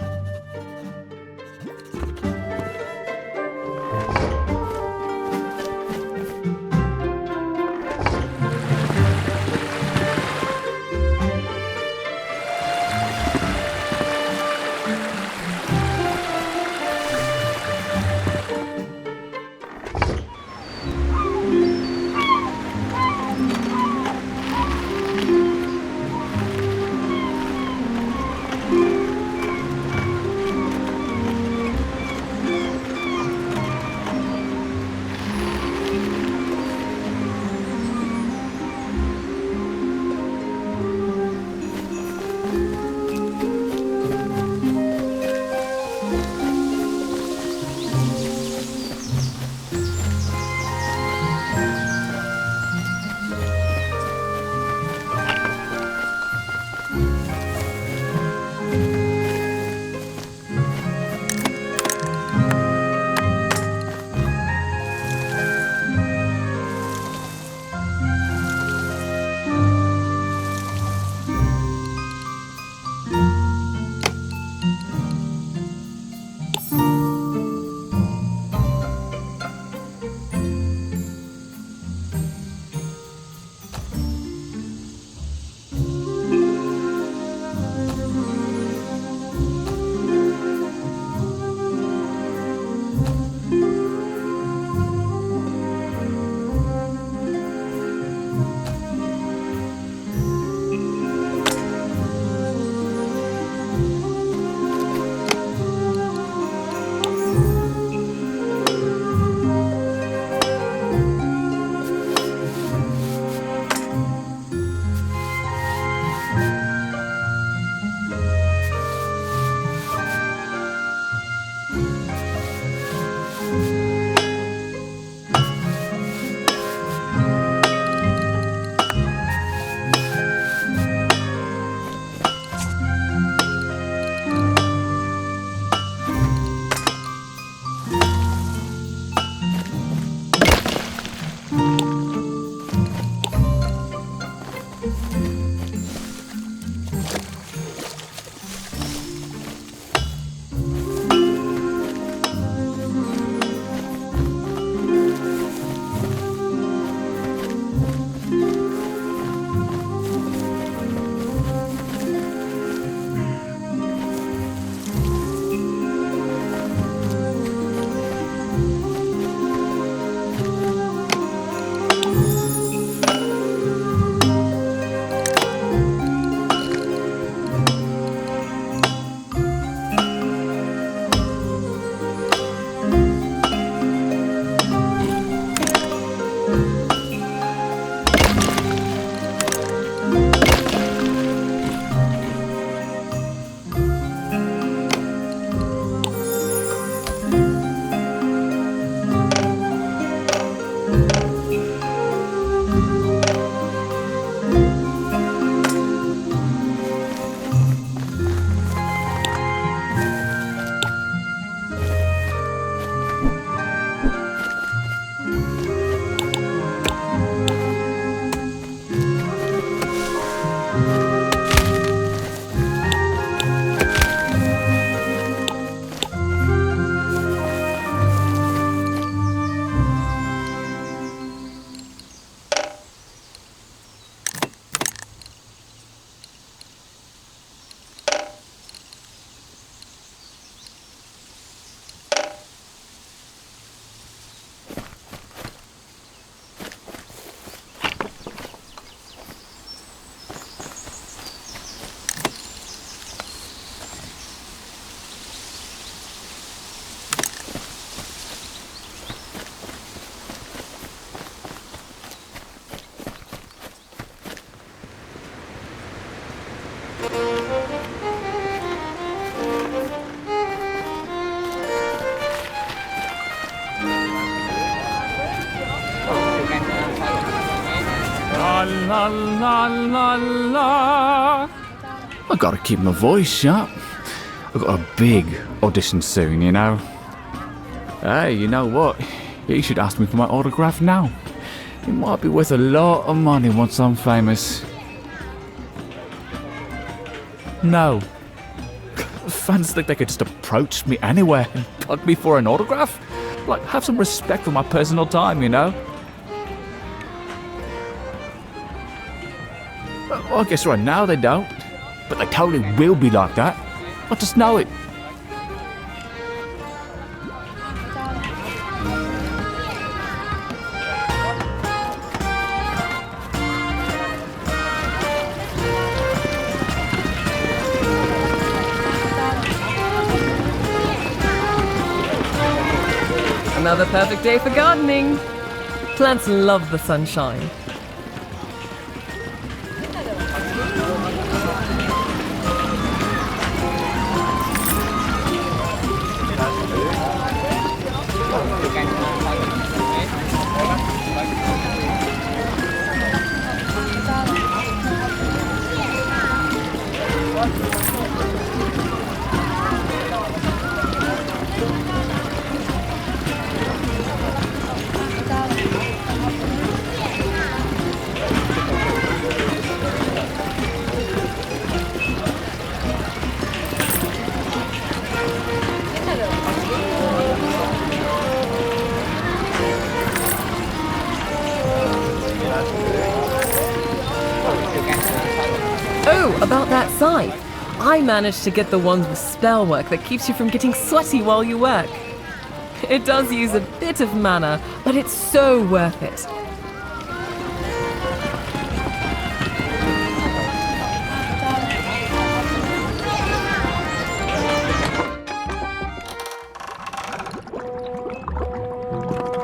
La la la la. I gotta keep my voice sharp. I've got a big audition soon, you know. Hey, you know what? You should ask me for my autograph now. It might be worth a lot of money once I'm famous. No. Fans think they could just approach me anywhere and bug me for an autograph? Like, have some respect for my personal time, you know? Well, I guess right now they don't. But they totally will be like that. I just know it. Another perfect day for gardening. Plants love the sunshine. Oh, about that scythe. I managed to get the ones with spell work that keeps you from getting sweaty while you work. It does use a bit of mana, but it's so worth it.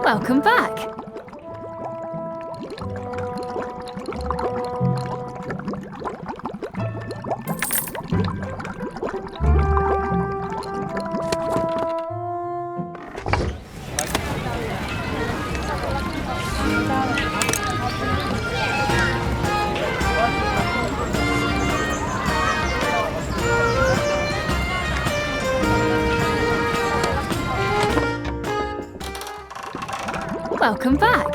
Welcome back. Welcome back.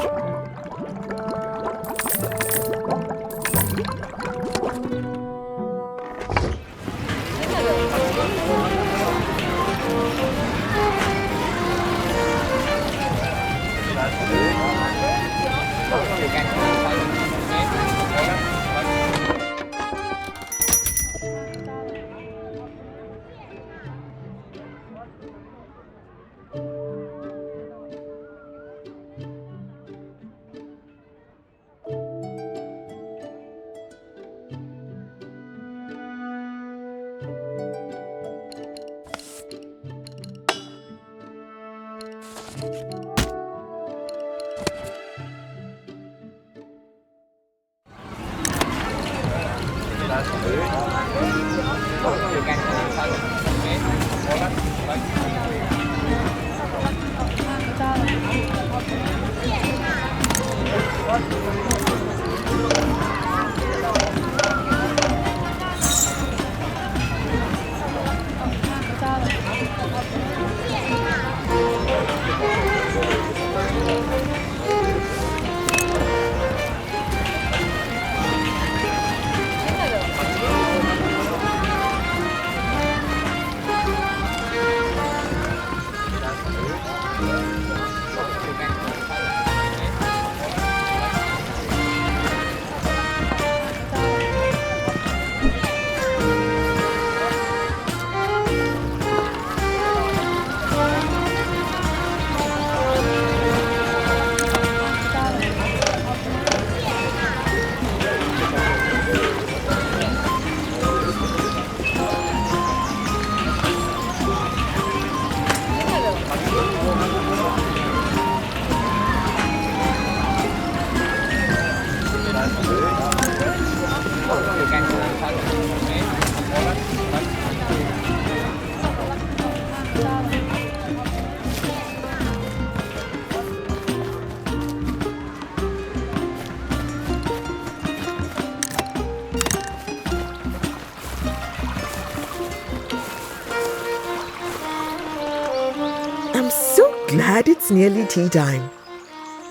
glad it's nearly tea time.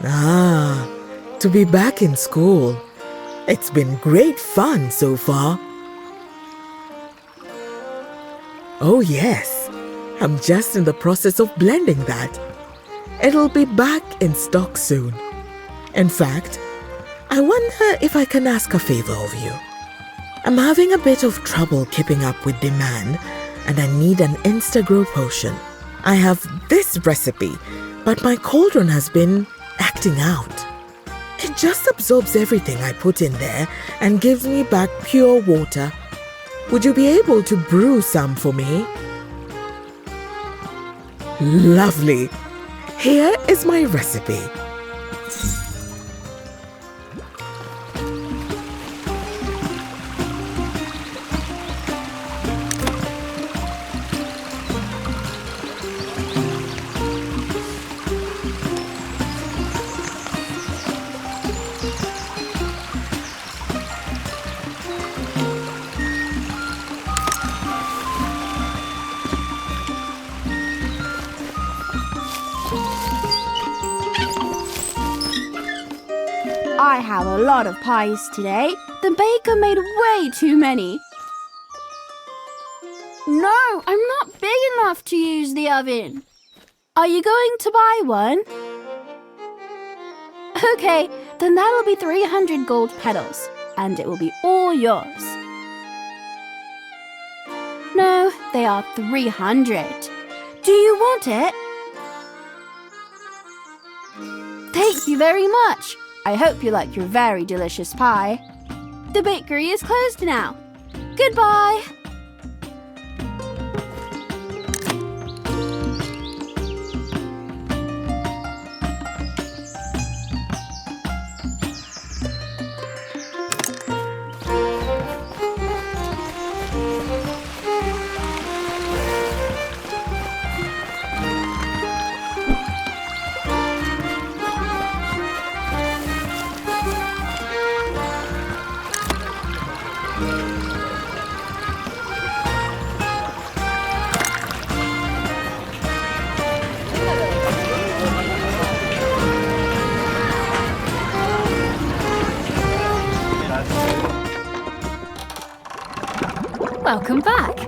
Ah, to be back in school. It's been great fun so far. Oh yes, I'm just in the process of blending that. It'll be back in stock soon. In fact, I wonder if I can ask a favor of you. I'm having a bit of trouble keeping up with demand, and I need an insta-grow potion. I have this recipe, but my cauldron has been acting out. It just absorbs everything I put in there and gives me back pure water. Would you be able to brew some for me? Lovely. Here is my recipe. I have a lot of pies today. The baker made way too many. No, I'm not big enough to use the oven. Are you going to buy one? Okay, then that'll be 300 gold petals, and it will be all yours. No, they are 300. Do you want it? Thank you very much. I hope you like your very delicious pie. The bakery is closed now. Goodbye. Welcome back.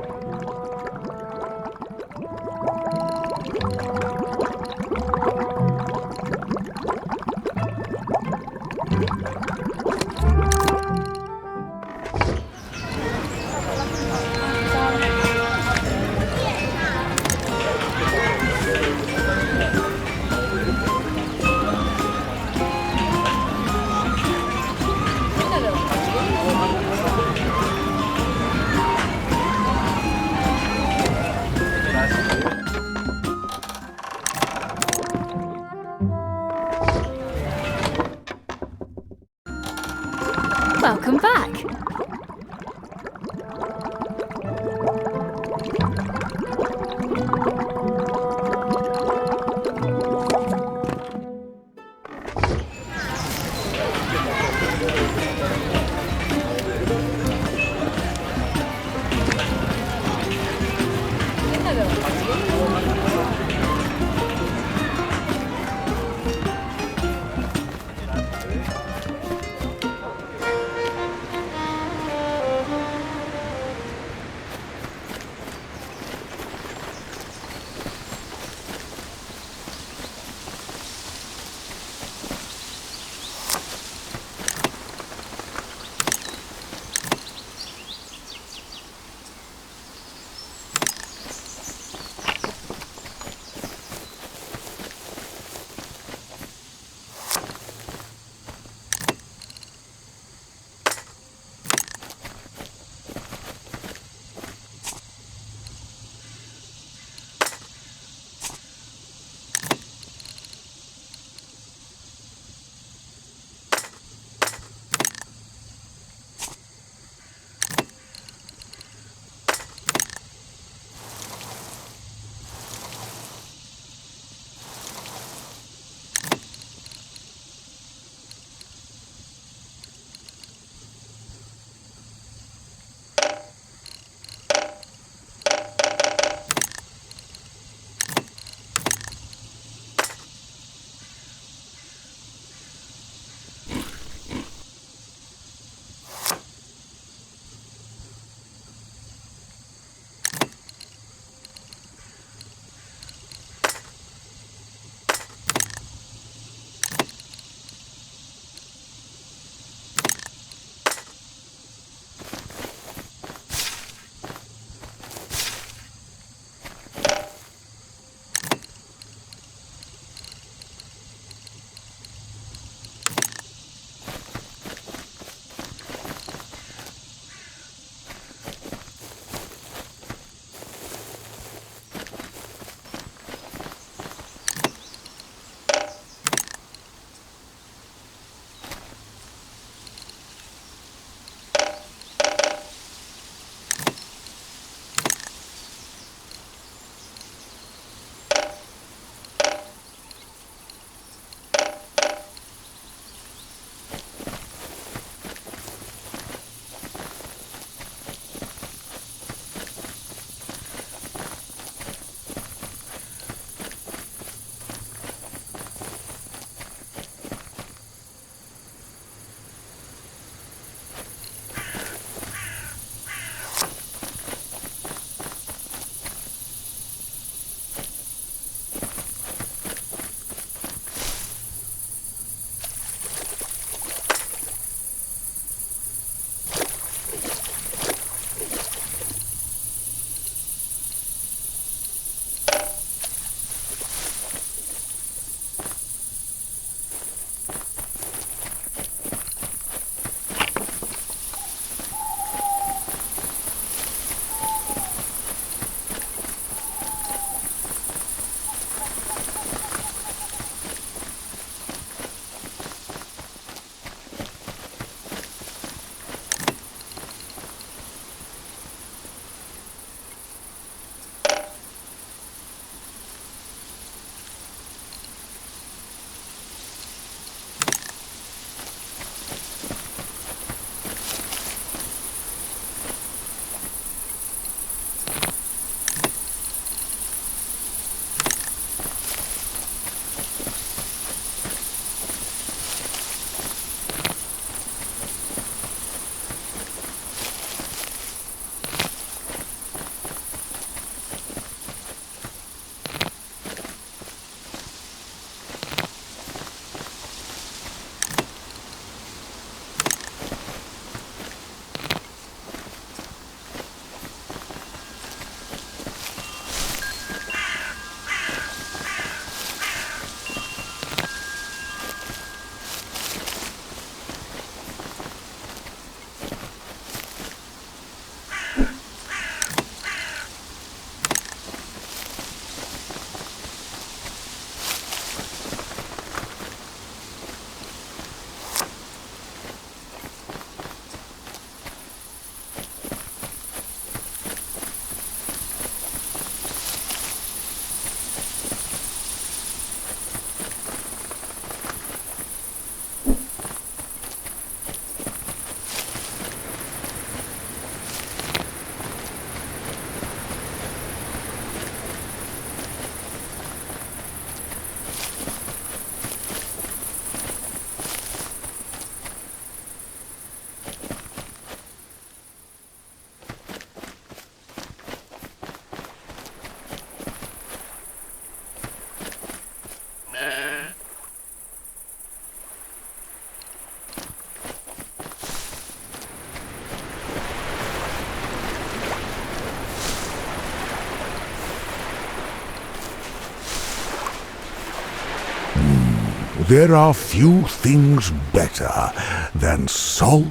There are few things better than salt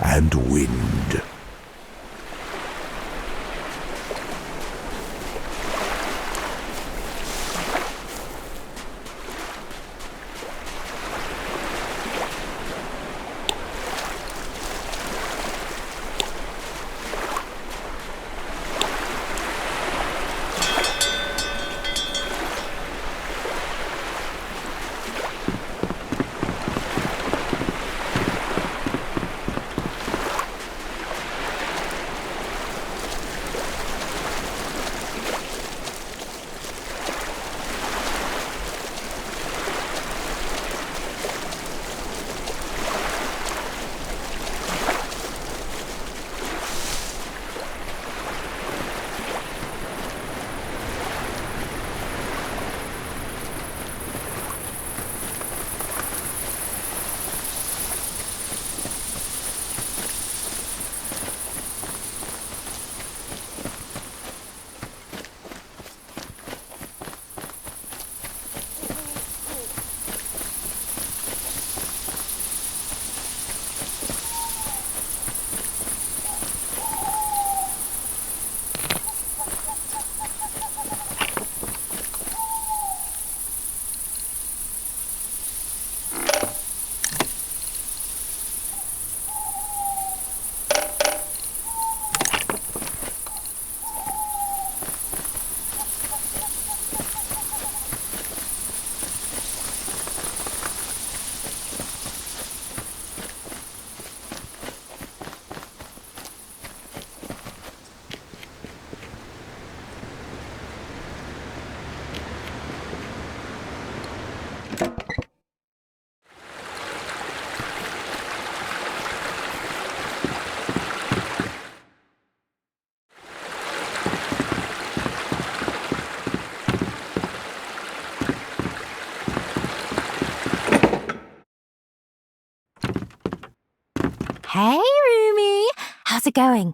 and wind. Hey, Rumi! How's it going?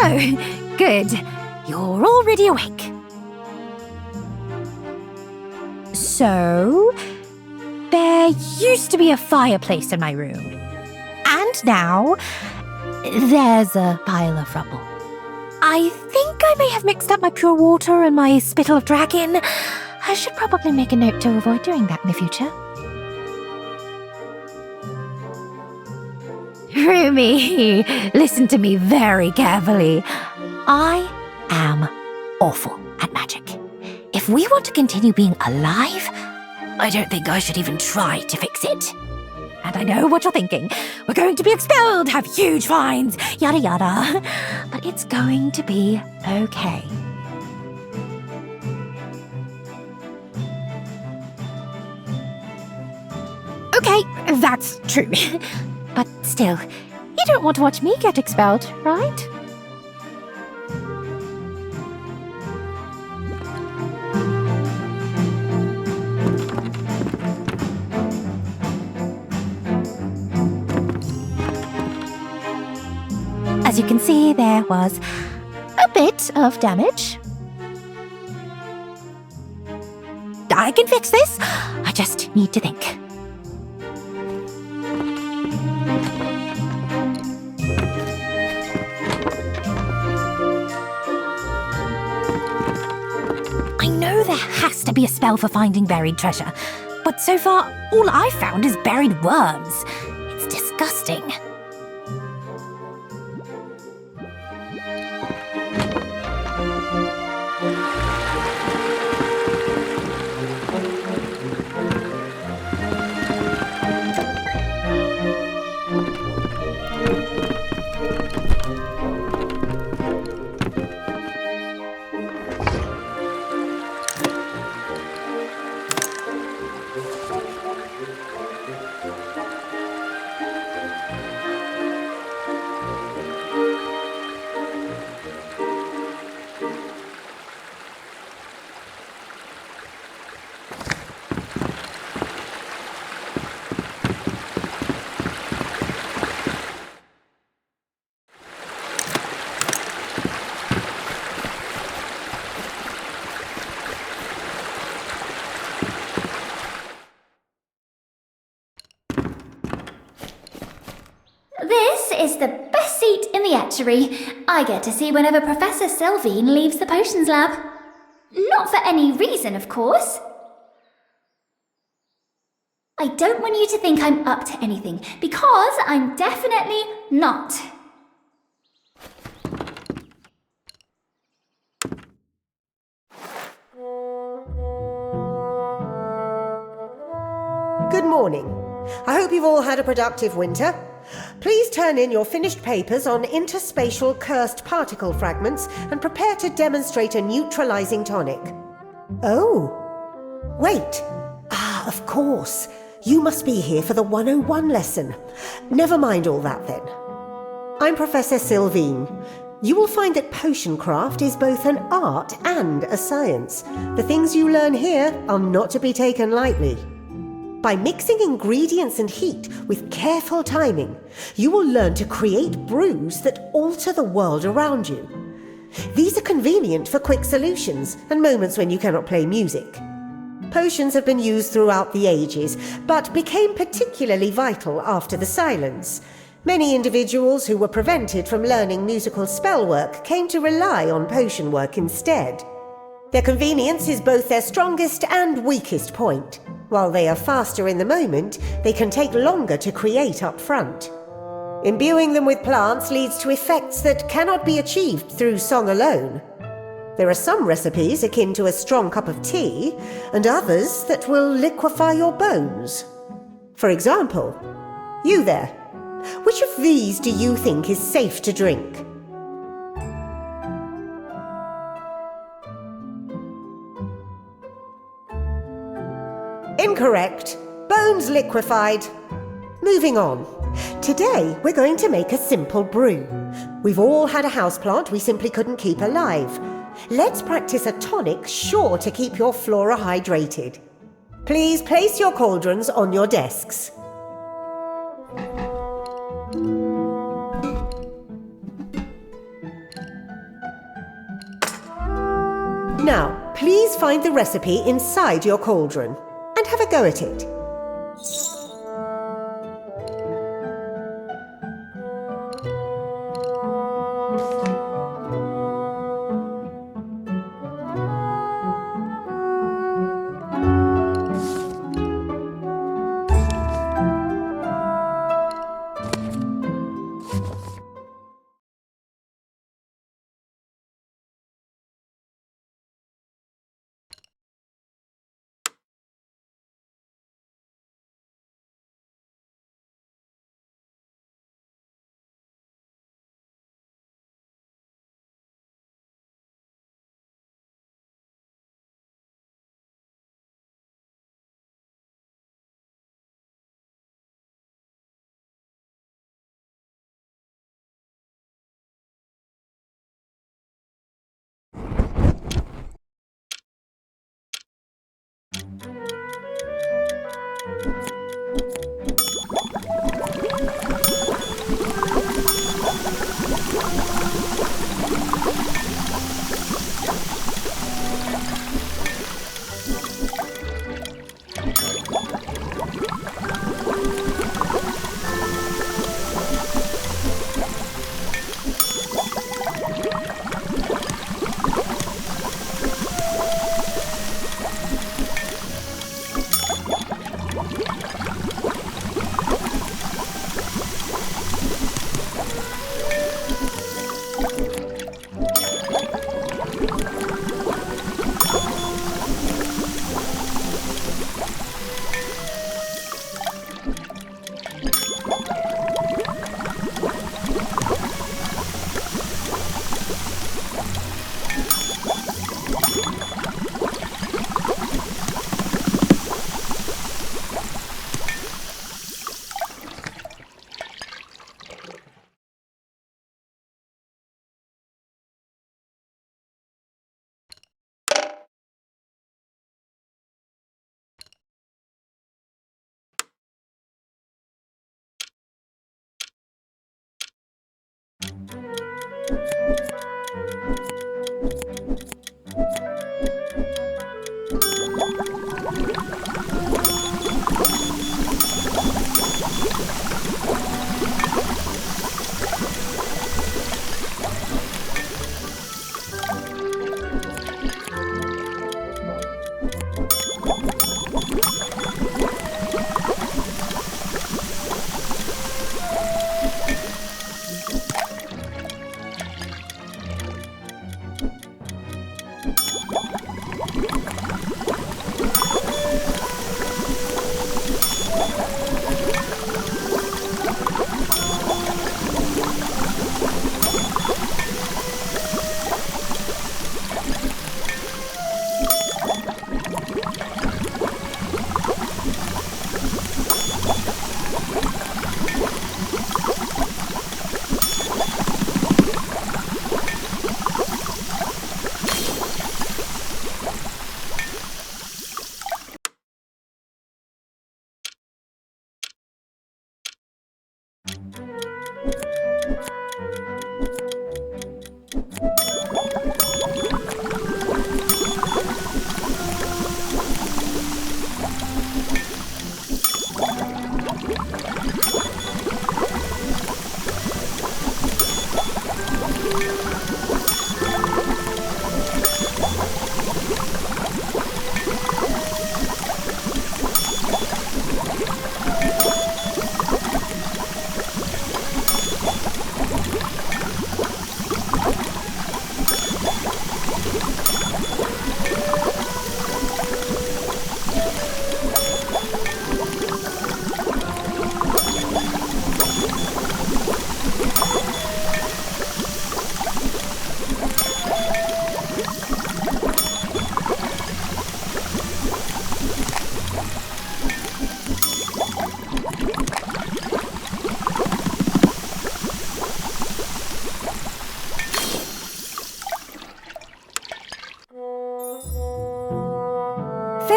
Oh, good. You're already awake. So, there used to be a fireplace in my room. And now, there's a pile of rubble. I think I may have mixed up my pure water and my spittle of dragon. I should probably make a note to avoid doing that in the future. Rumi, listen to me very carefully. I am awful at magic. If we want to continue being alive, I don't think I should even try to fix it. And I know what you're thinking. We're going to be expelled, have huge fines, yada yada. But it's going to be okay. Okay, that's true. But still, you don't want to watch me get expelled, right? As you can see, there was a bit of damage. I can fix this. I just need to think. I know there has to be a spell for finding buried treasure, but so far, all I've found is buried worms. It's disgusting. This is the best seat in the etchery. I get to see whenever Professor Sylvine leaves the potions lab. Not for any reason, of course. I don't want you to think I'm up to anything, because I'm definitely not. Good morning. I hope you've all had a productive winter. Please turn in your finished papers on interspatial cursed particle fragments and prepare to demonstrate a neutralizing tonic. Oh, wait. Of course. You must be here for the 101 lesson. Never mind all that then. I'm Professor Sylvine. You will find that potion craft is both an art and a science. The things you learn here are not to be taken lightly. By mixing ingredients and heat with careful timing, you will learn to create brews that alter the world around you. These are convenient for quick solutions and moments when you cannot play music. Potions have been used throughout the ages, but became particularly vital after the silence. Many individuals who were prevented from learning musical spellwork came to rely on potion work instead. Their convenience is both their strongest and weakest point. While they are faster in the moment, they can take longer to create up front. Imbuing them with plants leads to effects that cannot be achieved through song alone. There are some recipes akin to a strong cup of tea, and others that will liquefy your bones. For example, you there, which of these do you think is safe to drink? Incorrect. Bones liquefied. Moving on. Today, we're going to make a simple brew. We've all had a houseplant we simply couldn't keep alive. Let's practice a tonic sure to keep your flora hydrated. Please place your cauldrons on your desks. Now, please find the recipe inside your cauldron and have a go at it.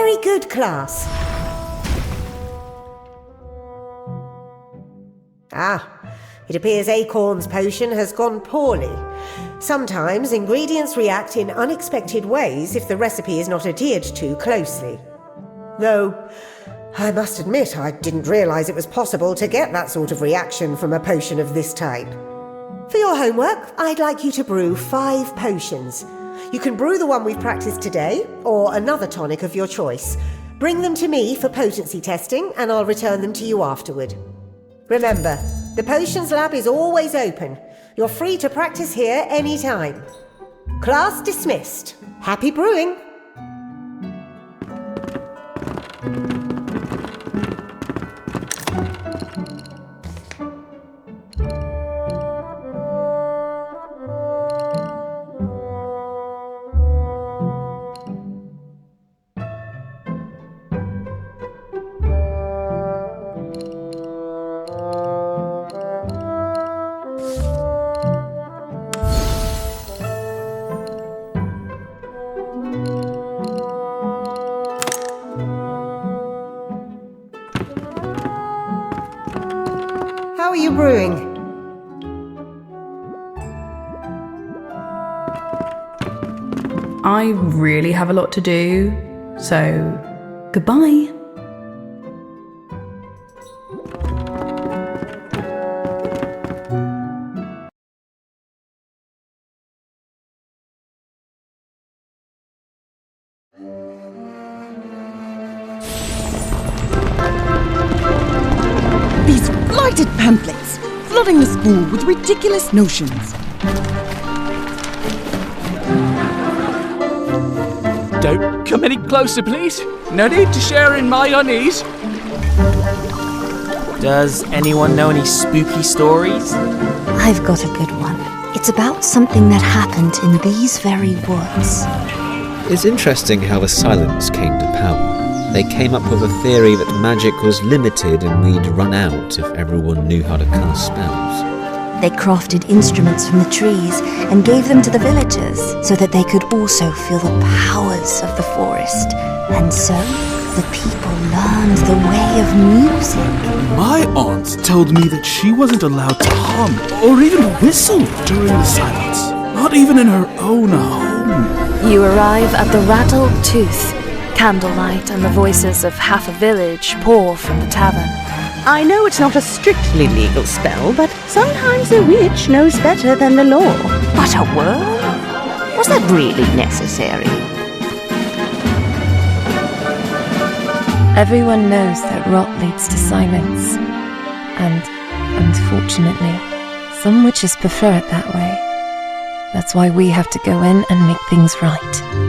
Very good, class. It appears Acorn's potion has gone poorly. Sometimes ingredients react in unexpected ways if the recipe is not adhered to closely. Though, I must admit I didn't realise it was possible to get that sort of reaction from a potion of this type. For your homework, I'd like you to brew 5 potions. You can brew the one we've practiced today, or another tonic of your choice. Bring them to me for potency testing, and I'll return them to you afterward. Remember, the potions lab is always open. You're free to practice here anytime. Class dismissed. Happy brewing! How are you brewing? I really have a lot to do, so goodbye. These blighted pamphlets, flooding the school with ridiculous notions. Don't come any closer, please. No need to share in my unease. Does anyone know any spooky stories? I've got a good one. It's about something that happened in these very woods. It's interesting how the silence came to power. They came up with a theory that magic was limited and we'd run out if everyone knew how to cast spells. They crafted instruments from the trees and gave them to the villagers so that they could also feel the powers of the forest. And so, the people learned the way of music. My aunt told me that she wasn't allowed to hum or even whistle during the silence. Not even in her own home. You arrive at the Rattled Tooth. Candlelight and the voices of half a village pour from the tavern. I know it's not a strictly legal spell, but sometimes a witch knows better than the law. But a worm? Was that really necessary? Everyone knows that rot leads to silence. And, unfortunately, some witches prefer it that way. That's why we have to go in and make things right.